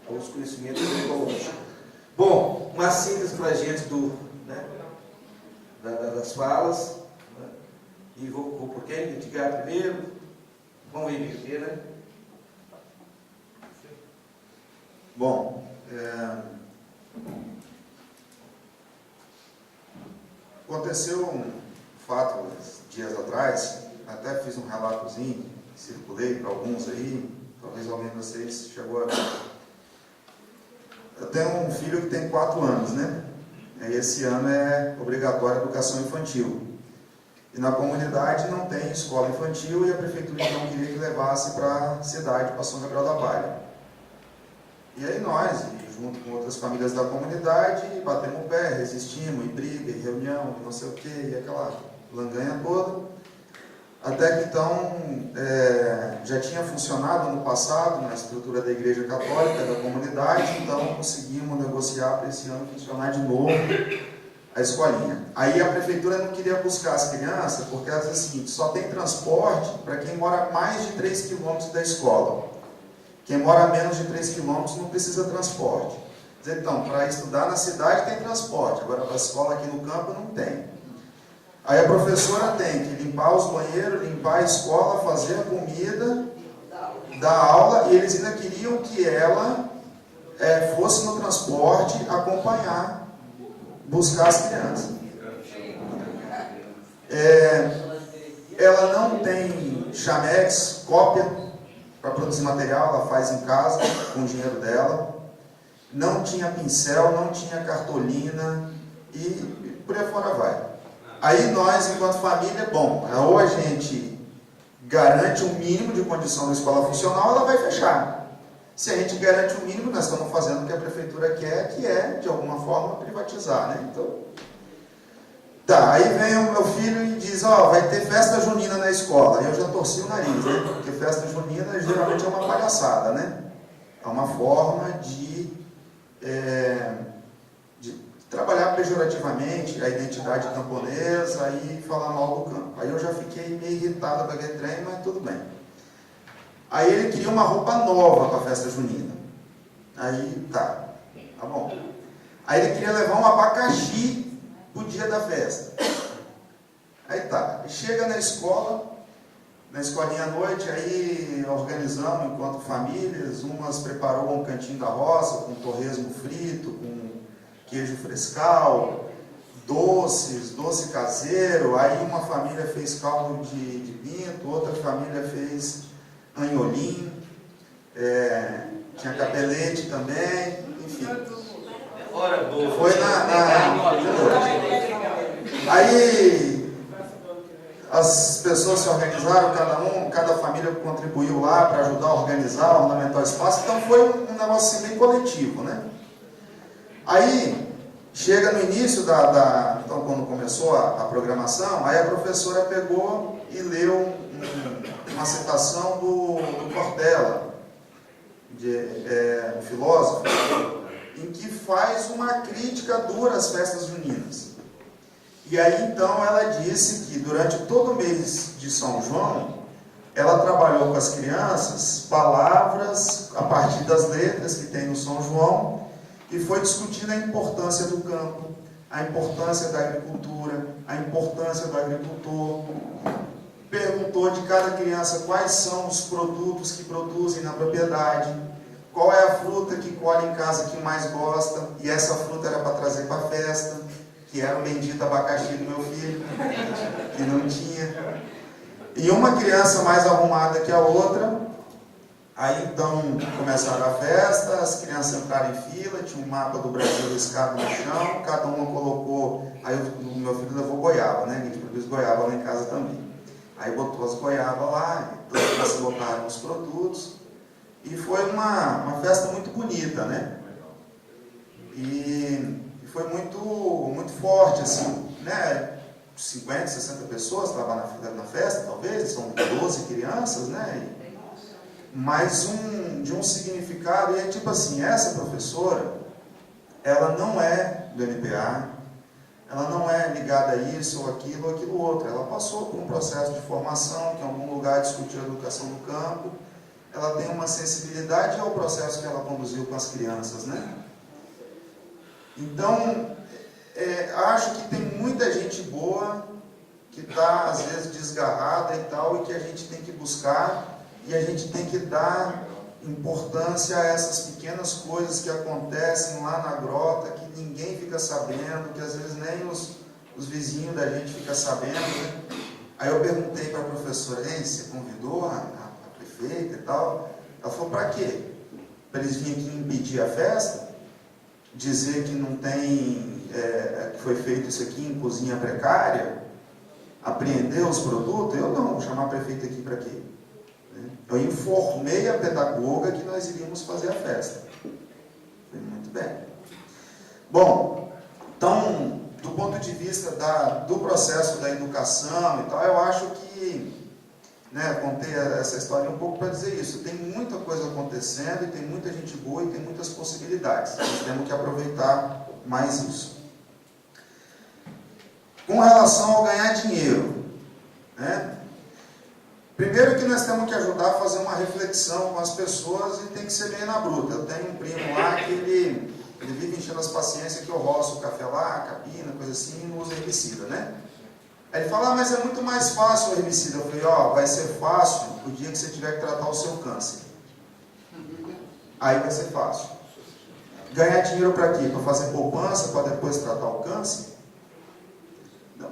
alguns conhecimentos ecológicos. Bom, uma síntese para a gente das falas, né? E vou por quem? Edgar primeiro. Vamos ver, né? Bom, aconteceu um fato dias atrás, até fiz um relatozinho, circulei para alguns aí, talvez alguém de vocês chegou a ver. Eu tenho um filho que tem 4 anos, né? E esse ano é obrigatória a educação infantil. E na comunidade não tem escola infantil e a prefeitura então queria que levasse para a cidade, para São Gabriel da Palha. E aí nós, junto com outras famílias da comunidade, batemos o pé, resistimos, e briga, e reunião, e não sei o quê, e aquela langanha toda. Até que então, já tinha funcionado no passado, na estrutura da Igreja Católica, da comunidade, então conseguimos negociar para esse ano funcionar de novo a escolinha. Aí a prefeitura não queria buscar as crianças, porque ela dizia o seguinte: só tem transporte para quem mora mais de 3 quilômetros da escola. Quem mora a menos de 3 quilômetros não precisa de transporte. Então, para estudar na cidade tem transporte, agora para a escola aqui no campo não tem. Aí a professora tem que limpar os banheiros, limpar a escola, fazer a comida, dar aula, e eles ainda queriam que ela fosse no transporte acompanhar, buscar as crianças. Ela não tem chamex, cópia, para produzir material, ela faz em casa, com o dinheiro dela. Não tinha pincel, não tinha cartolina, e por aí fora vai. Aí nós, enquanto família, ou a gente garante um mínimo de condição da escola funcional, ela vai fechar. Se a gente garante o mínimo, nós estamos fazendo o que a prefeitura quer, que é, de alguma forma, privatizar, né? Então, tá, aí vem o meu filho e diz, ó, vai ter festa junina na escola. Aí eu já torci o nariz, né? Porque festa junina geralmente é uma palhaçada, né? É uma forma de trabalhar pejorativamente a identidade camponesa e falar mal do campo. Aí eu já fiquei meio irritado com aquele trem, mas tudo bem. Aí ele queria uma roupa nova para a festa junina. Aí, tá bom. Aí ele queria levar um abacaxi pro dia da festa. Aí tá, chega na escolinha à noite, aí organizamos enquanto famílias, umas preparou um cantinho da roça, com torresmo frito, com queijo frescal, doce caseiro, aí uma família fez caldo de pinto, outra família fez anholim, tinha capelete também, enfim. Foi Aí as pessoas se organizaram, cada família contribuiu lá para ajudar a organizar, a ornamentar o espaço, então foi um negócio assim, bem coletivo, né? Aí, chega no início então quando começou a programação, aí a professora pegou e leu uma citação do Cortella, um filósofo, em que faz uma crítica dura às festas juninas. E aí então ela disse que durante todo o mês de São João, ela trabalhou com as crianças palavras a partir das letras que tem no São João, e foi discutindo a importância do campo, a importância da agricultura, a importância do agricultor. Perguntou de cada criança quais são os produtos que produzem na propriedade, qual é a fruta que colhe em casa que mais gosta, e essa fruta era para trazer para a festa, que era o bendito abacaxi do meu filho, que não tinha. E uma criança mais arrumada que a outra. Aí então começaram a festa, as crianças entraram em fila, tinha um mapa do Brasil riscado no chão, cada uma colocou, aí o meu filho levou goiaba, né? A gente produz goiaba lá em casa também. Aí botou as goiabas lá, todas as crianças botaram os produtos, e foi uma festa muito bonita, né? E foi muito forte, assim, né? 50, 60 pessoas estavam na festa, talvez, são 12 crianças, né? Mas de um significado, e é tipo assim, essa professora, ela não é do MPA, ela não é ligada a isso ou aquilo outro, ela passou por um processo de formação, que em algum lugar discutiu a educação do campo, ela tem uma sensibilidade ao processo que ela conduziu com as crianças, né? Então, acho que tem muita gente boa que está, às vezes, desgarrada e tal, e que a gente tem que buscar. E a gente tem que dar importância a essas pequenas coisas que acontecem lá na grota, que ninguém fica sabendo, que às vezes nem os vizinhos da gente ficam sabendo, né? Aí eu perguntei para a professora, você convidou a prefeita e tal? Ela falou, para quê? Para eles virem aqui impedir a festa? Dizer que não tem, que foi feito isso aqui em cozinha precária? Apreender os produtos? Eu não, vou chamar a prefeita aqui para quê? Eu informei a pedagoga que nós iríamos fazer a festa. Foi muito bem. Bom, então, do ponto de vista do processo da educação e tal, eu acho que, né, contei essa história um pouco para dizer isso. Tem muita coisa acontecendo e tem muita gente boa e tem muitas possibilidades. Nós temos que aproveitar mais isso. Com relação ao ganhar dinheiro, né? Primeiro que nós temos que ajudar a fazer uma reflexão com as pessoas e tem que ser bem na bruta. Eu tenho um primo lá que ele vive enchendo as paciências que eu roço o café lá, capina, coisa assim, e não usa herbicida, né? Aí ele fala, mas é muito mais fácil o herbicida. Eu falei, vai ser fácil o dia que você tiver que tratar o seu câncer. Aí vai ser fácil. Ganhar dinheiro para quê? Para fazer poupança, para depois tratar o câncer? Não,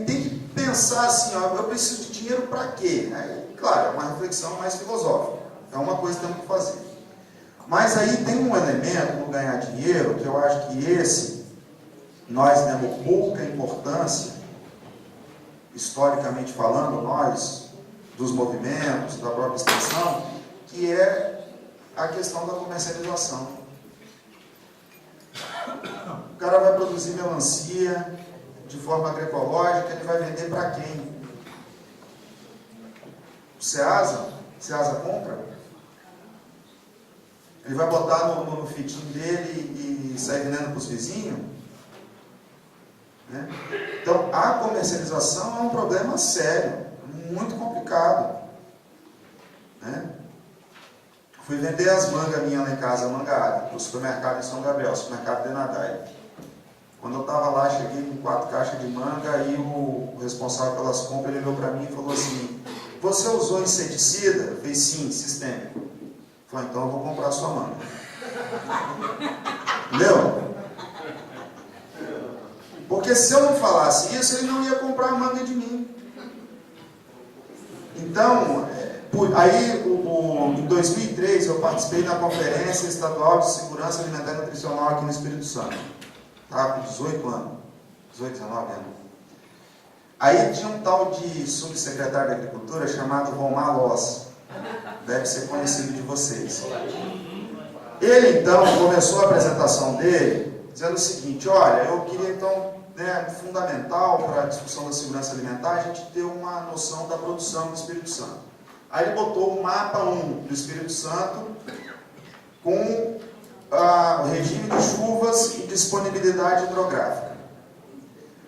tem que pensar assim, eu preciso de dinheiro para quê? Aí, claro, é uma reflexão mais filosófica. É uma coisa que temos que fazer. Mas aí tem um elemento no ganhar dinheiro que eu acho que nós demos pouca importância, historicamente falando, nós, dos movimentos, da própria extensão, que é a questão da comercialização. O cara vai produzir melancia de forma agroecológica, ele vai vender para quem? O Ceasa? O Ceasa compra? Ele vai botar no fitinho dele e sair vendendo para os vizinhos? Né? Então, a comercialização é um problema sério, muito complicado. Né? Fui vender as mangas minhas lá em casa, manga para o supermercado em São Gabriel, supermercado Denadai. Quando eu estava lá, cheguei com 4 caixas de manga, aí o responsável pelas compras, ele olhou para mim e falou assim: você usou inseticida? Eu falei, sim, sistêmico. Ele falou, então eu vou comprar a sua manga. Entendeu? Porque se eu não falasse isso, ele não ia comprar a manga de mim. Então, aí em 2003 eu participei da Conferência Estadual de Segurança Alimentar e Nutricional aqui no Espírito Santo. Estava com 18 anos, 18, 19 anos. Aí tinha um tal de subsecretário da Agricultura chamado Romar Loss. Deve ser conhecido de vocês. Ele então começou a apresentação dele dizendo o seguinte: olha, eu queria então, fundamental para a discussão da segurança alimentar, a gente ter uma noção da produção do Espírito Santo. Aí ele botou o mapa 1 do Espírito Santo com o regime de chuvas e disponibilidade hidrográfica.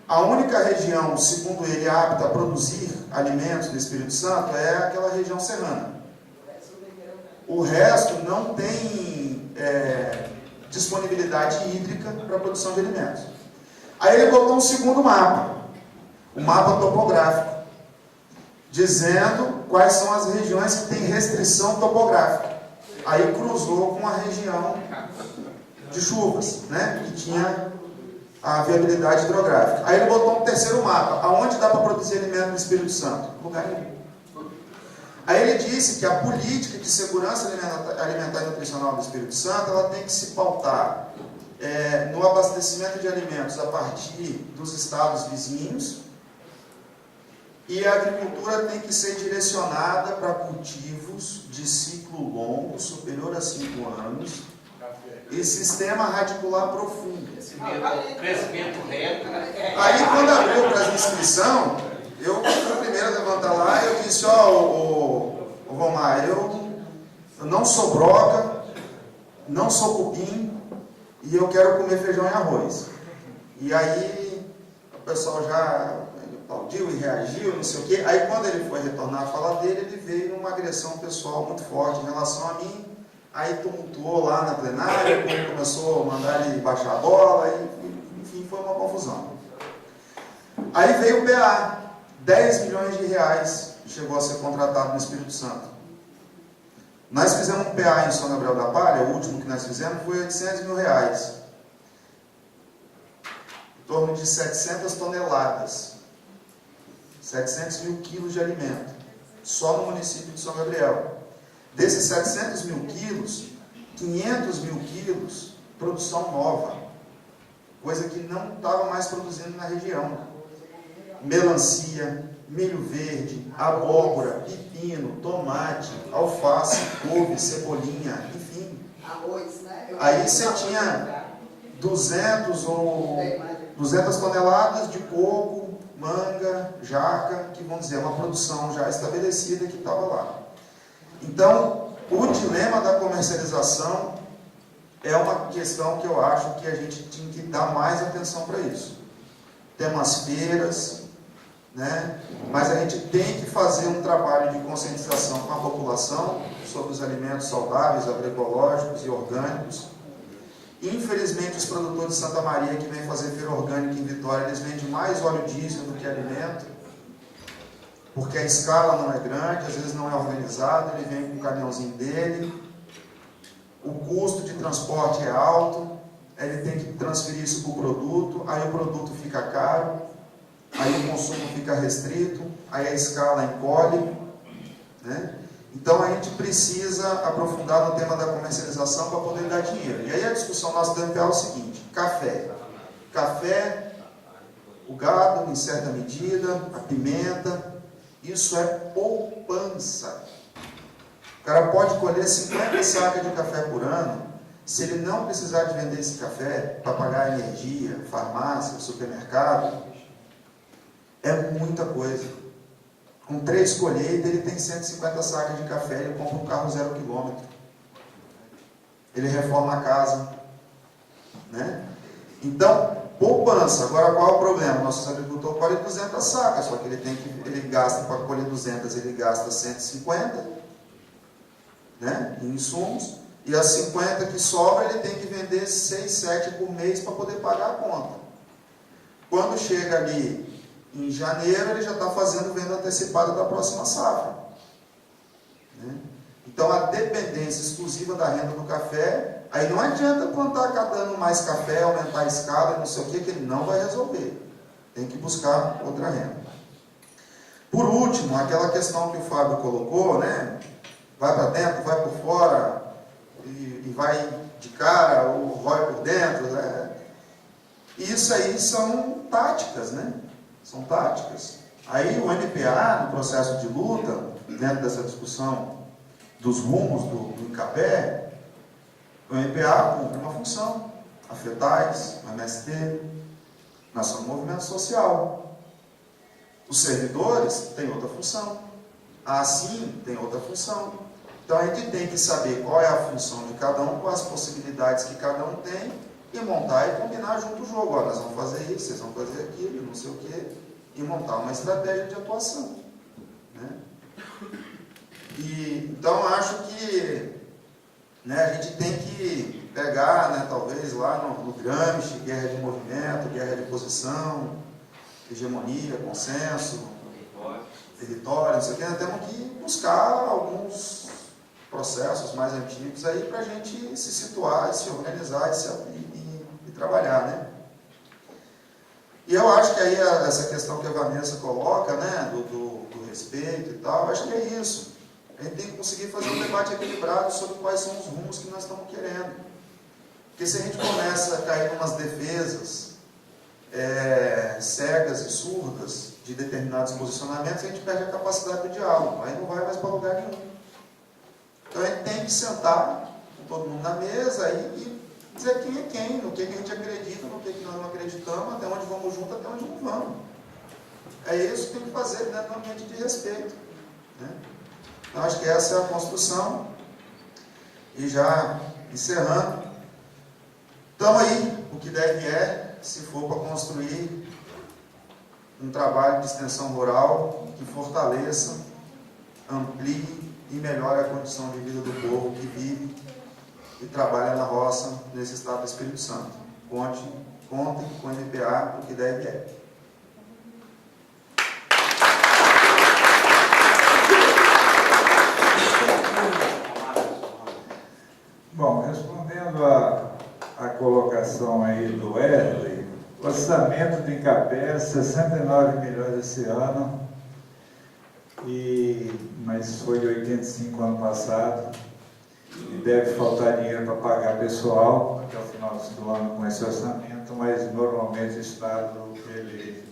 A única região, segundo ele, apta a produzir alimentos do Espírito Santo é aquela região serrana. O resto não tem disponibilidade hídrica para a produção de alimentos. Aí ele botou um segundo mapa, o mapa topográfico, dizendo quais são as regiões que têm restrição topográfica. Aí cruzou com a região de chuvas, né, que tinha a viabilidade hidrográfica. Aí ele botou um terceiro mapa, aonde dá para produzir alimento no Espírito Santo? Lugar nenhum. Aí ele disse que a política de segurança alimentar e nutricional do Espírito Santo, ela tem que se pautar no abastecimento de alimentos a partir dos estados vizinhos, e a agricultura tem que ser direcionada para cultivos de ciclo longo, superior a 5 anos, e sistema radicular profundo. Crescimento reto. Aí quando abriu para as inscrições, eu fui o primeiro a levantar lá e eu disse: ó, Romar, eu não sou broca, não sou cupim, e eu quero comer feijão e arroz. E aí o pessoal já aplaudiu e reagiu, não sei o quê. Aí quando ele foi retornar a fala dele, ele veio numa agressão pessoal muito forte em relação a mim. Aí tumultuou lá na plenária, começou a mandar ele baixar a bola, e, enfim, foi uma confusão. Aí veio o PA, 10 milhões de reais chegou a ser contratado no Espírito Santo. Nós fizemos um PA em São Gabriel da Palha, o último que nós fizemos foi 800 mil reais. Em torno de 700 toneladas. 700 mil quilos de alimento. Só no município de São Gabriel. Desses 700 mil quilos, 500 mil quilos, produção nova. Coisa que não estava mais produzindo na região. Melancia, milho verde, abóbora, pepino, tomate, alface, couve, cebolinha, enfim. Arroz, né? Aí você tinha 200 toneladas de coco, manga, jaca, que vamos dizer, uma produção já estabelecida que estava lá. Então, o dilema da comercialização é uma questão que eu acho que a gente tinha que dar mais atenção para isso. Tem umas feiras, né? Mas a gente tem que fazer um trabalho de conscientização com a população sobre os alimentos saudáveis, agroecológicos e orgânicos. Infelizmente, os produtores de Santa Maria que vêm fazer feira orgânica em Vitória, eles vendem mais óleo diesel do que alimento, porque a escala não é grande, às vezes não é organizado, ele vem com o caminhãozinho dele, o custo de transporte é alto, ele tem que transferir isso para o produto, aí o produto fica caro, aí o consumo fica restrito, aí a escala encolhe, né? Então a gente precisa aprofundar no tema da comercialização para poder dar dinheiro. E aí a discussão nossa do MPA é o seguinte: café. Café, o gado em certa medida, a pimenta, isso é poupança. O cara pode colher 50 sacas de café por ano, se ele não precisar de vender esse café para pagar energia, farmácia, supermercado, é muita coisa. Com 3 colheitas, ele tem 150 sacas de café, ele compra um carro 0 km. Ele reforma a casa. Né? Então, poupança. Agora, qual é o problema? Nosso agricultor colhe 200 sacas, só que ele gasta, para colher 200, ele gasta 150, né, em insumos, e as 50 que sobra, ele tem que vender 6, 7 por mês para poder pagar a conta. Quando chega ali em janeiro, ele já está fazendo venda antecipada da próxima safra. Né? Então, a dependência exclusiva da renda do café, aí não adianta plantar cada ano mais café, aumentar a escala, não sei o que ele não vai resolver. Tem que buscar outra renda. Por último, aquela questão que o Fábio colocou, né? Vai para dentro, vai por fora, e vai de cara, ou rói por dentro. Né? Isso aí são táticas, né? São táticas. Aí o NPA, no processo de luta, dentro dessa discussão dos rumos do INCAPé, o NPA cumpre uma função. A FETAIS, o MST, nós somos um movimento social. Os servidores têm outra função. A ASIM tem outra função. Então a gente tem que saber qual é a função de cada um, quais as possibilidades que cada um tem, e montar e combinar junto o jogo. Ó, nós vamos fazer isso, vocês vão fazer aquilo, não sei o quê, e montar uma estratégia de atuação. Né? Então acho que, né, a gente tem que pegar, né, talvez lá no Gramsci, guerra de movimento, guerra de posição, hegemonia, consenso, território, não sei o quê. Nós temos que buscar alguns processos mais antigos aí para a gente se situar, se organizar e trabalhar, né? E eu acho que aí essa questão que a Vanessa coloca, né, do respeito e tal, acho que é isso. A gente tem que conseguir fazer um debate equilibrado sobre quais são os rumos que nós estamos querendo. Porque se a gente começa a cair em umas defesas cegas e surdas de determinados posicionamentos, a gente perde a capacidade do diálogo, aí não vai mais para lugar nenhum. Então a gente tem que sentar com todo mundo na mesa e dizer quem é quem, no que a gente acredita, no que nós não acreditamos, até onde vamos juntos, até onde não vamos. É isso que tem que fazer dentro do ambiente de respeito. Né? Então acho que essa é a construção. E já encerrando, estamos aí, o que deve se for para construir um trabalho de extensão rural que fortaleça, amplie e melhore a condição de vida do povo que vive e trabalha na roça nesse estado do Espírito Santo. Contem com o NPA, o que deve Bom, respondendo a colocação aí do Wesley, o orçamento do INCAPé é 69 milhões esse ano, mas foi de 85 ano passado, e deve faltar dinheiro para pagar pessoal até o final do ano com esse orçamento, mas normalmente o Estado ele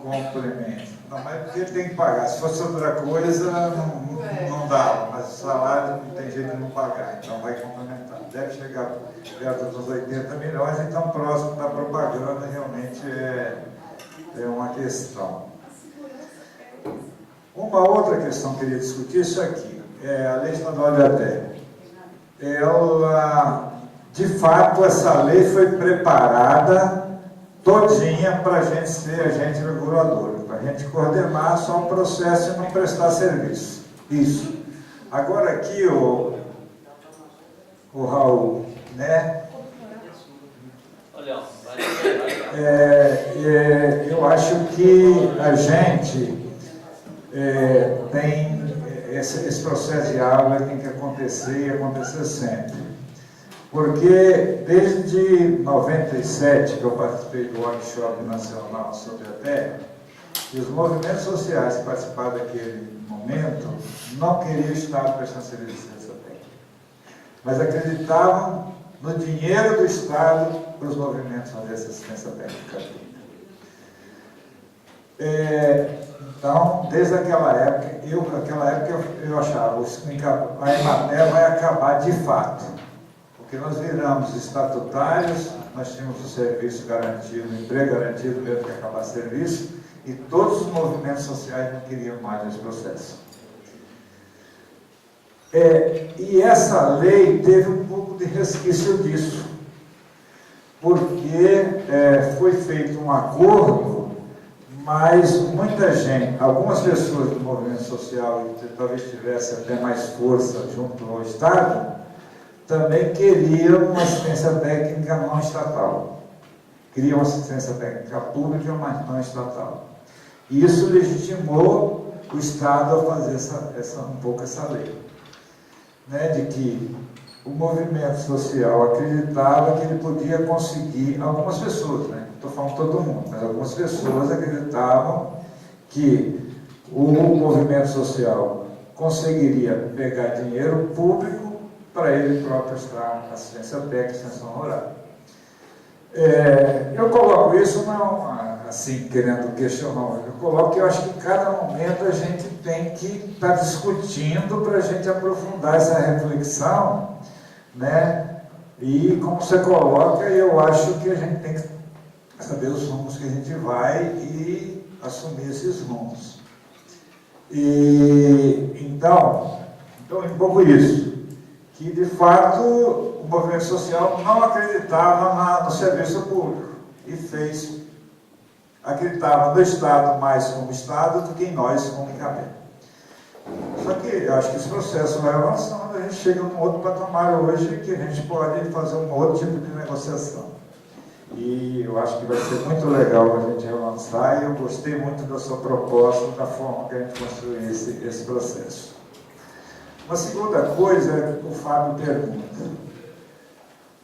complementa. Não, mas porque ele tem que pagar. Se fosse outra coisa, não dá, mas o salário não tem jeito de não pagar, então vai complementar. Deve chegar perto dos 80 milhões, então próximo da propaganda realmente é uma questão. Uma outra questão que eu queria discutir, isso aqui, é a Lei Estadual de ATE. De fato, essa lei foi preparada todinha para a gente ser agente regulador, para a gente coordenar só o processo e não prestar serviço. Isso. Agora aqui, o Raul, né? Eu acho que a gente tem esse processo de aula tem que acontecer e acontecer sempre. Porque desde 97 que eu participei do workshop nacional sobre a terra, e os movimentos sociais que participaram daquele momento não queriam estar prestando serviço de assistência técnica, mas acreditavam no dinheiro do Estado para os movimentos fazer essa assistência técnica. Então, desde aquela época, eu achava que a Emater vai acabar de fato, porque nós viramos estatutários, nós tínhamos o serviço garantido, o emprego garantido mesmo que acabar o serviço, e todos os movimentos sociais não queriam mais esse processo. E essa lei teve um pouco de resquício disso, porque foi feito um acordo, mas muita gente, algumas pessoas do movimento social, que talvez tivesse até mais força junto ao Estado, também queriam uma assistência técnica não estatal. Queriam assistência técnica pública, mas não estatal. E isso legitimou o Estado a fazer um pouco essa lei. Né, de que o movimento social acreditava que ele podia conseguir, algumas pessoas, né, estou falando todo mundo, mas algumas pessoas acreditavam que o movimento social conseguiria pegar dinheiro público para ele próprio prestar assistência técnica, extensão rural. Eu coloco isso não assim, querendo questionar, eu coloco que eu acho que em cada momento a gente tem que estar discutindo para a gente aprofundar essa reflexão, né? E como você coloca, eu acho que a gente tem que saber os rumos que a gente vai e assumir esses rumos. Então um pouco isso, que de fato o movimento social não acreditava no serviço público e acreditava no Estado mais como Estado do que em nós como Icabé. Só que eu acho que esse processo vai avançando, a gente chega num outro patamar hoje que a gente pode fazer um outro tipo de negociação. E eu acho que vai ser muito legal a gente avançar, e eu gostei muito da sua proposta, da forma que a gente construiu esse processo. Uma segunda coisa é que o Fábio pergunta.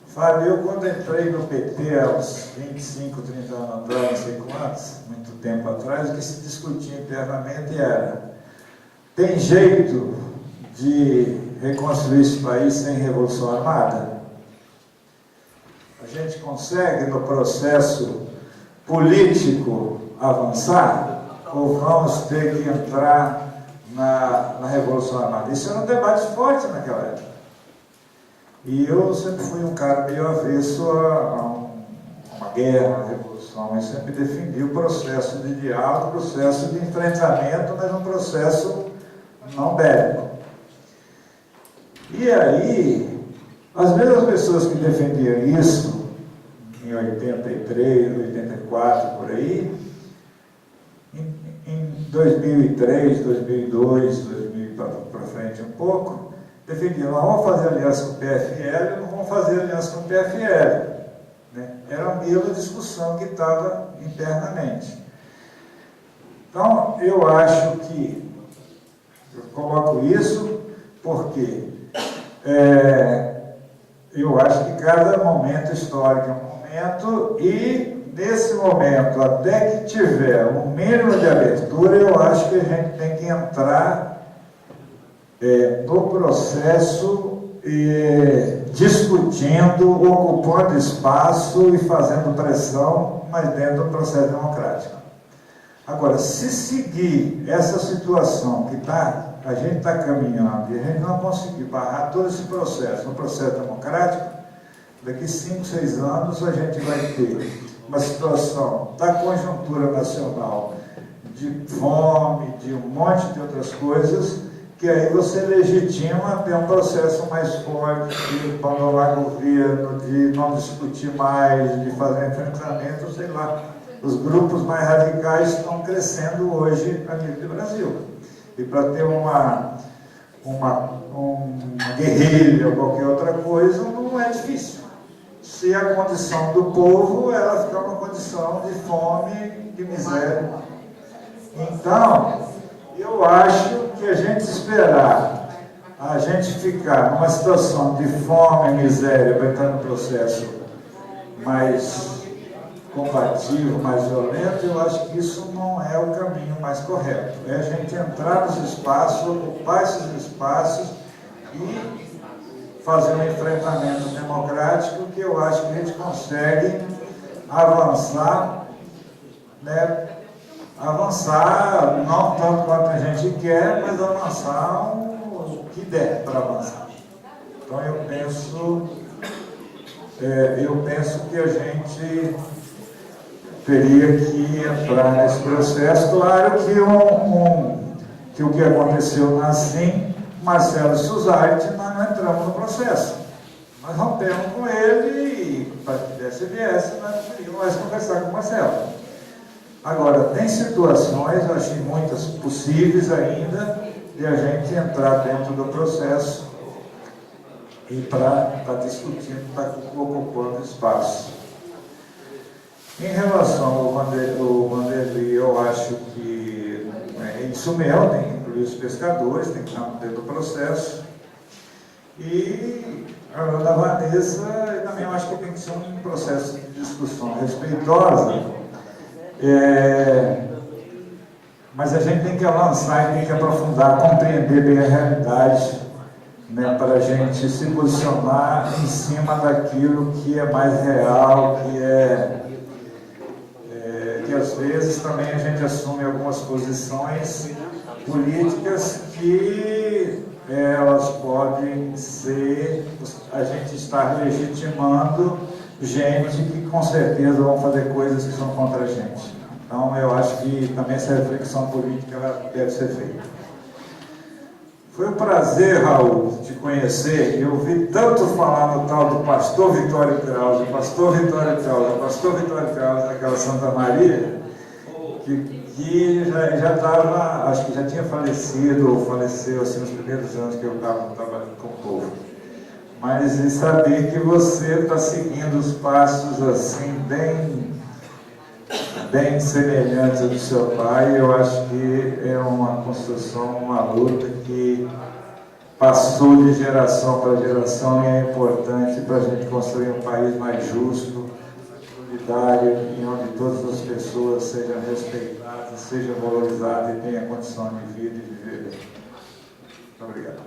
Fábio, eu quando entrei no PT, há uns 25, 30 anos atrás, não sei quantos, muito tempo atrás, o que se discutia internamente era: tem jeito de reconstruir esse país sem revolução armada? A gente consegue, no processo político, avançar? Ou vamos ter que entrar na revolução armada? Isso era um debate forte naquela época. E eu sempre fui um cara meio avesso a uma guerra, uma revolução. Eu sempre defendi o processo de diálogo, o processo de enfrentamento, mas um processo não bélico. E aí, as mesmas pessoas que defendiam isso, em 83, 84, por aí, em 2003, 2002, 2000 para frente um pouco, defendiam: nós vamos fazer aliança com o PFL, não vamos fazer aliança com o PFL. Né? Era a mesma discussão que estava internamente. Então, eu acho que eu coloco isso porque eu acho que cada momento histórico é um momento, e nesse momento, até que tiver um mínimo de abertura, eu acho que a gente tem que entrar no processo, discutindo, ocupando espaço e fazendo pressão, mas dentro do processo democrático. Agora, se seguir essa situação que a gente está caminhando e a gente não conseguir barrar todo esse processo no processo democrático, daqui 5, 6 anos a gente vai ter uma situação da conjuntura nacional, de fome, de um monte de outras coisas, que aí você legitima ter um processo mais forte de abandonar governo, de não discutir mais, de fazer enfrentamento, sei lá. Os grupos mais radicais estão crescendo hoje a nível do Brasil. E para ter uma guerrilha ou qualquer outra coisa, não é difícil. Se a condição do povo, ela fica uma condição de fome, de miséria. Então, eu acho que a gente esperar, a gente ficar numa situação de fome e miséria para entrar no processo mais combativo, mais violento, eu acho que isso não é o caminho mais correto. É a gente entrar nos espaços, ocupar esses espaços e fazer um enfrentamento democrático, que eu acho que a gente consegue avançar, né, avançar, não tanto quanto a gente quer, mas avançar o que der para avançar. Então eu penso que a gente teria que entrar nesse processo. Claro que o que aconteceu na SIM, Marcelo Suzarte, nós não entramos no processo. Nós rompemos com ele e, para que desse viesse, nós não queríamos mais conversar com o Marcelo. Agora, tem situações, eu achei muitas possíveis ainda, de a gente entrar dentro do processo e para estar discutindo, estar ocupando espaço. Em relação ao Vanderlei, eu acho que é isso mesmo, tem que incluir os pescadores, tem que estar dentro do processo. E a Ana Vanessa, também eu acho que tem que ser um processo de discussão respeitosa, mas a gente tem que avançar e tem que aprofundar, compreender bem a realidade, né, para a gente se posicionar em cima daquilo que é mais real, que às vezes também a gente assume algumas posições políticas que elas podem ser, a gente está legitimando gente que com certeza vão fazer coisas que são contra a gente. Então eu acho que também essa reflexão política ela deve ser feita. Foi um prazer, Raul, te conhecer. Eu ouvi tanto falar no tal do pastor Vitório Krause, naquela Santa Maria, que já estava, acho que já tinha falecido, ou faleceu assim, nos primeiros anos que eu estava trabalhando com o povo. Mas em saber que você está seguindo os passos assim, bem semelhantes ao do seu pai, eu acho que é uma construção, uma luta que passou de geração para geração e é importante para a gente construir um país mais justo, solidário, e onde todas as pessoas sejam respeitadas, sejam valorizadas e tenham condição de vida e viver bem. Muito obrigado.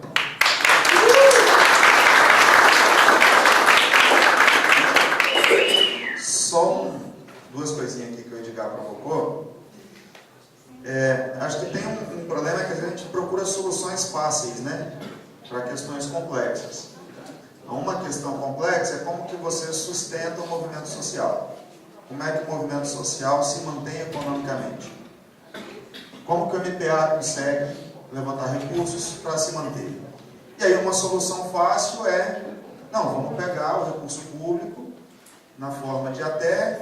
Só duas coisinhas aqui que o Edgar provocou. Acho que tem um problema que a gente procura soluções fáceis, né, para questões complexas. Uma questão complexa é como que você sustenta o movimento social. Como é que o movimento social se mantém economicamente? Como que o MPA consegue levantar recursos para se manter? E aí uma solução fácil vamos pegar o recurso público na forma de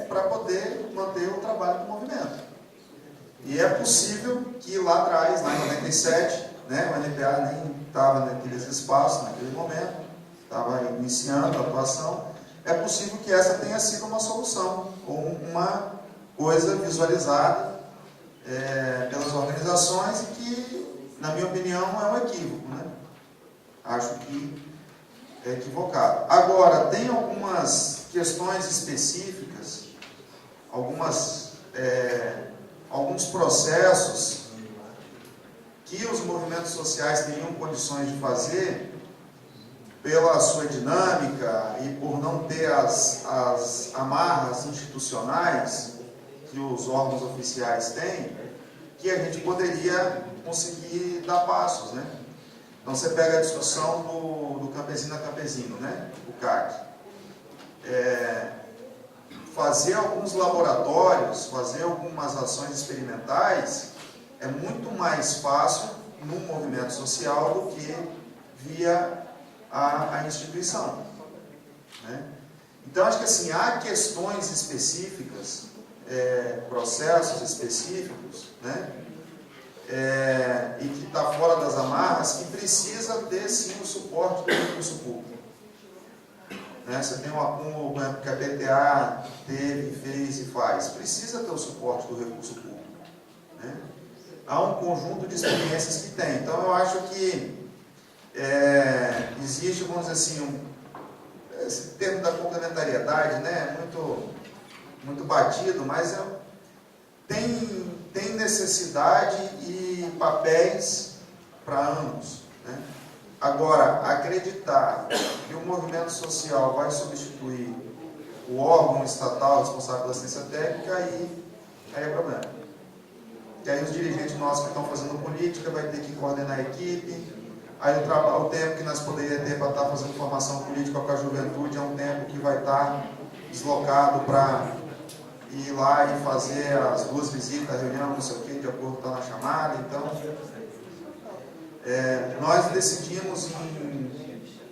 para poder manter o trabalho do movimento. E é possível que lá atrás, lá em 97, né, o NPA nem estava naqueles espaços, naquele momento, estava iniciando a atuação, é possível que essa tenha sido uma solução, ou uma coisa visualizada pelas organizações e que, na minha opinião, é um equívoco, né? Acho que é equivocado. Agora, tem algumas questões específicas, alguns processos que os movimentos sociais teriam condições de fazer pela sua dinâmica e por não ter as amarras institucionais que os órgãos oficiais têm, que a gente poderia conseguir dar passos, né? Então você pega a discussão do campesino a campesino, né? O CAC. Fazer alguns laboratórios, fazer algumas ações experimentais é muito mais fácil num movimento social do que via a instituição, né? Então acho que assim, há questões específicas, processos específicos, né? E que está fora das amarras, que precisa ter sim o suporte do recurso público, né? Você tem um acúmulo que a PTA teve, fez e faz, precisa ter o suporte do recurso público, né? Há um conjunto de experiências que tem. Então eu acho que existe, vamos dizer assim, esse termo da complementariedade, né, muito batido, mas tem necessidade e papéis para ambos, né? Agora, acreditar que o movimento social vai substituir o órgão estatal responsável pela assistência técnica, aí é problema. que aí os dirigentes nossos que estão fazendo política vai ter que coordenar a equipe. Aí o tempo que nós poderíamos ter para estar fazendo formação política com a juventude é um tempo que vai estar deslocado para ir lá e fazer as 2 visitas, a reunião, não sei o que, de acordo com a chamada. Então, nós decidimos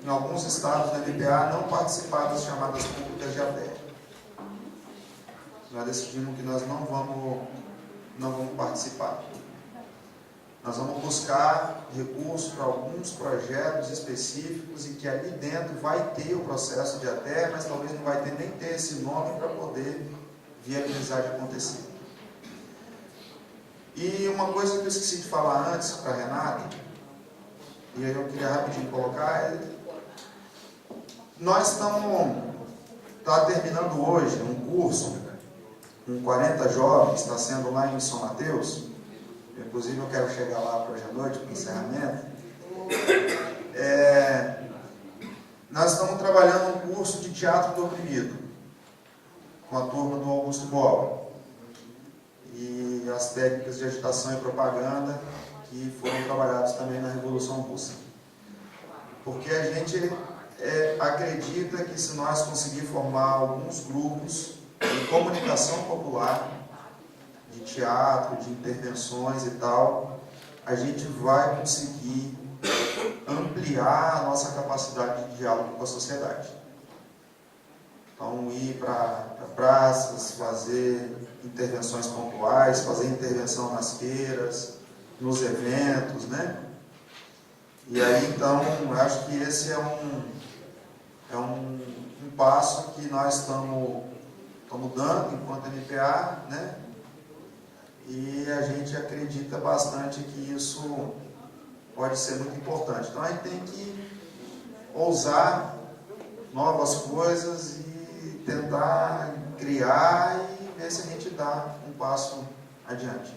em alguns estados da MPA não participar das chamadas públicas de ATE. Nós decidimos que nós não vamos participar. Nós vamos buscar recursos para alguns projetos específicos e que ali dentro vai ter o processo de ATE, mas talvez não vai nem ter esse nome para poder viabilizar de acontecer. E uma coisa que eu esqueci de falar antes para a Renata, e aí eu queria rapidinho colocar, nós estamos terminando hoje um curso com 40 jovens, está sendo lá em São Mateus. Inclusive eu quero chegar lá para hoje à noite, para o encerramento. Nós estamos trabalhando um curso de teatro do oprimido, com a turma do Augusto Bola. E as técnicas de agitação e propaganda que foram trabalhadas também na Revolução Russa. Porque a gente acredita que se nós conseguirmos formar alguns grupos de comunicação popular, de teatro, de intervenções e tal, a gente vai conseguir ampliar a nossa capacidade de diálogo com a sociedade. Então, ir para praças, fazer intervenções pontuais, fazer intervenção nas feiras, nos eventos, né? E aí, então, eu acho que esse é um passo que nós estamos dando enquanto MPA, né? E a gente acredita bastante que isso pode ser muito importante. Então a gente tem que ousar novas coisas e tentar criar e ver se a gente dá um passo adiante.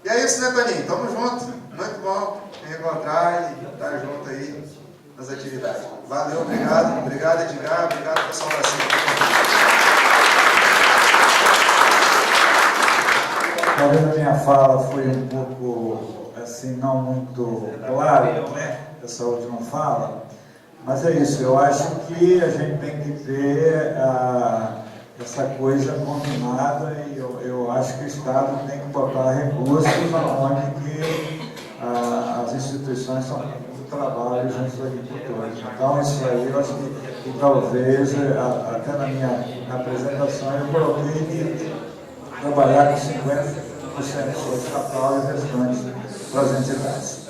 E é isso, né, Toninho? Tamo junto. Muito bom reencontrar e estar junto aí nas atividades. Valeu, obrigado. Obrigado, Edgar. Obrigado, pessoal da CIP. Talvez a minha fala foi um pouco, assim, não muito clara, né? Essa última fala, mas é isso, eu acho que a gente tem que ter essa coisa combinada e eu acho que o Estado tem que botar recursos onde que as instituições são do trabalho junto dos agricultores. Então isso aí eu acho que talvez, até na minha apresentação eu coloquei que trabalhar com 50% estatal e o restante para as entidades.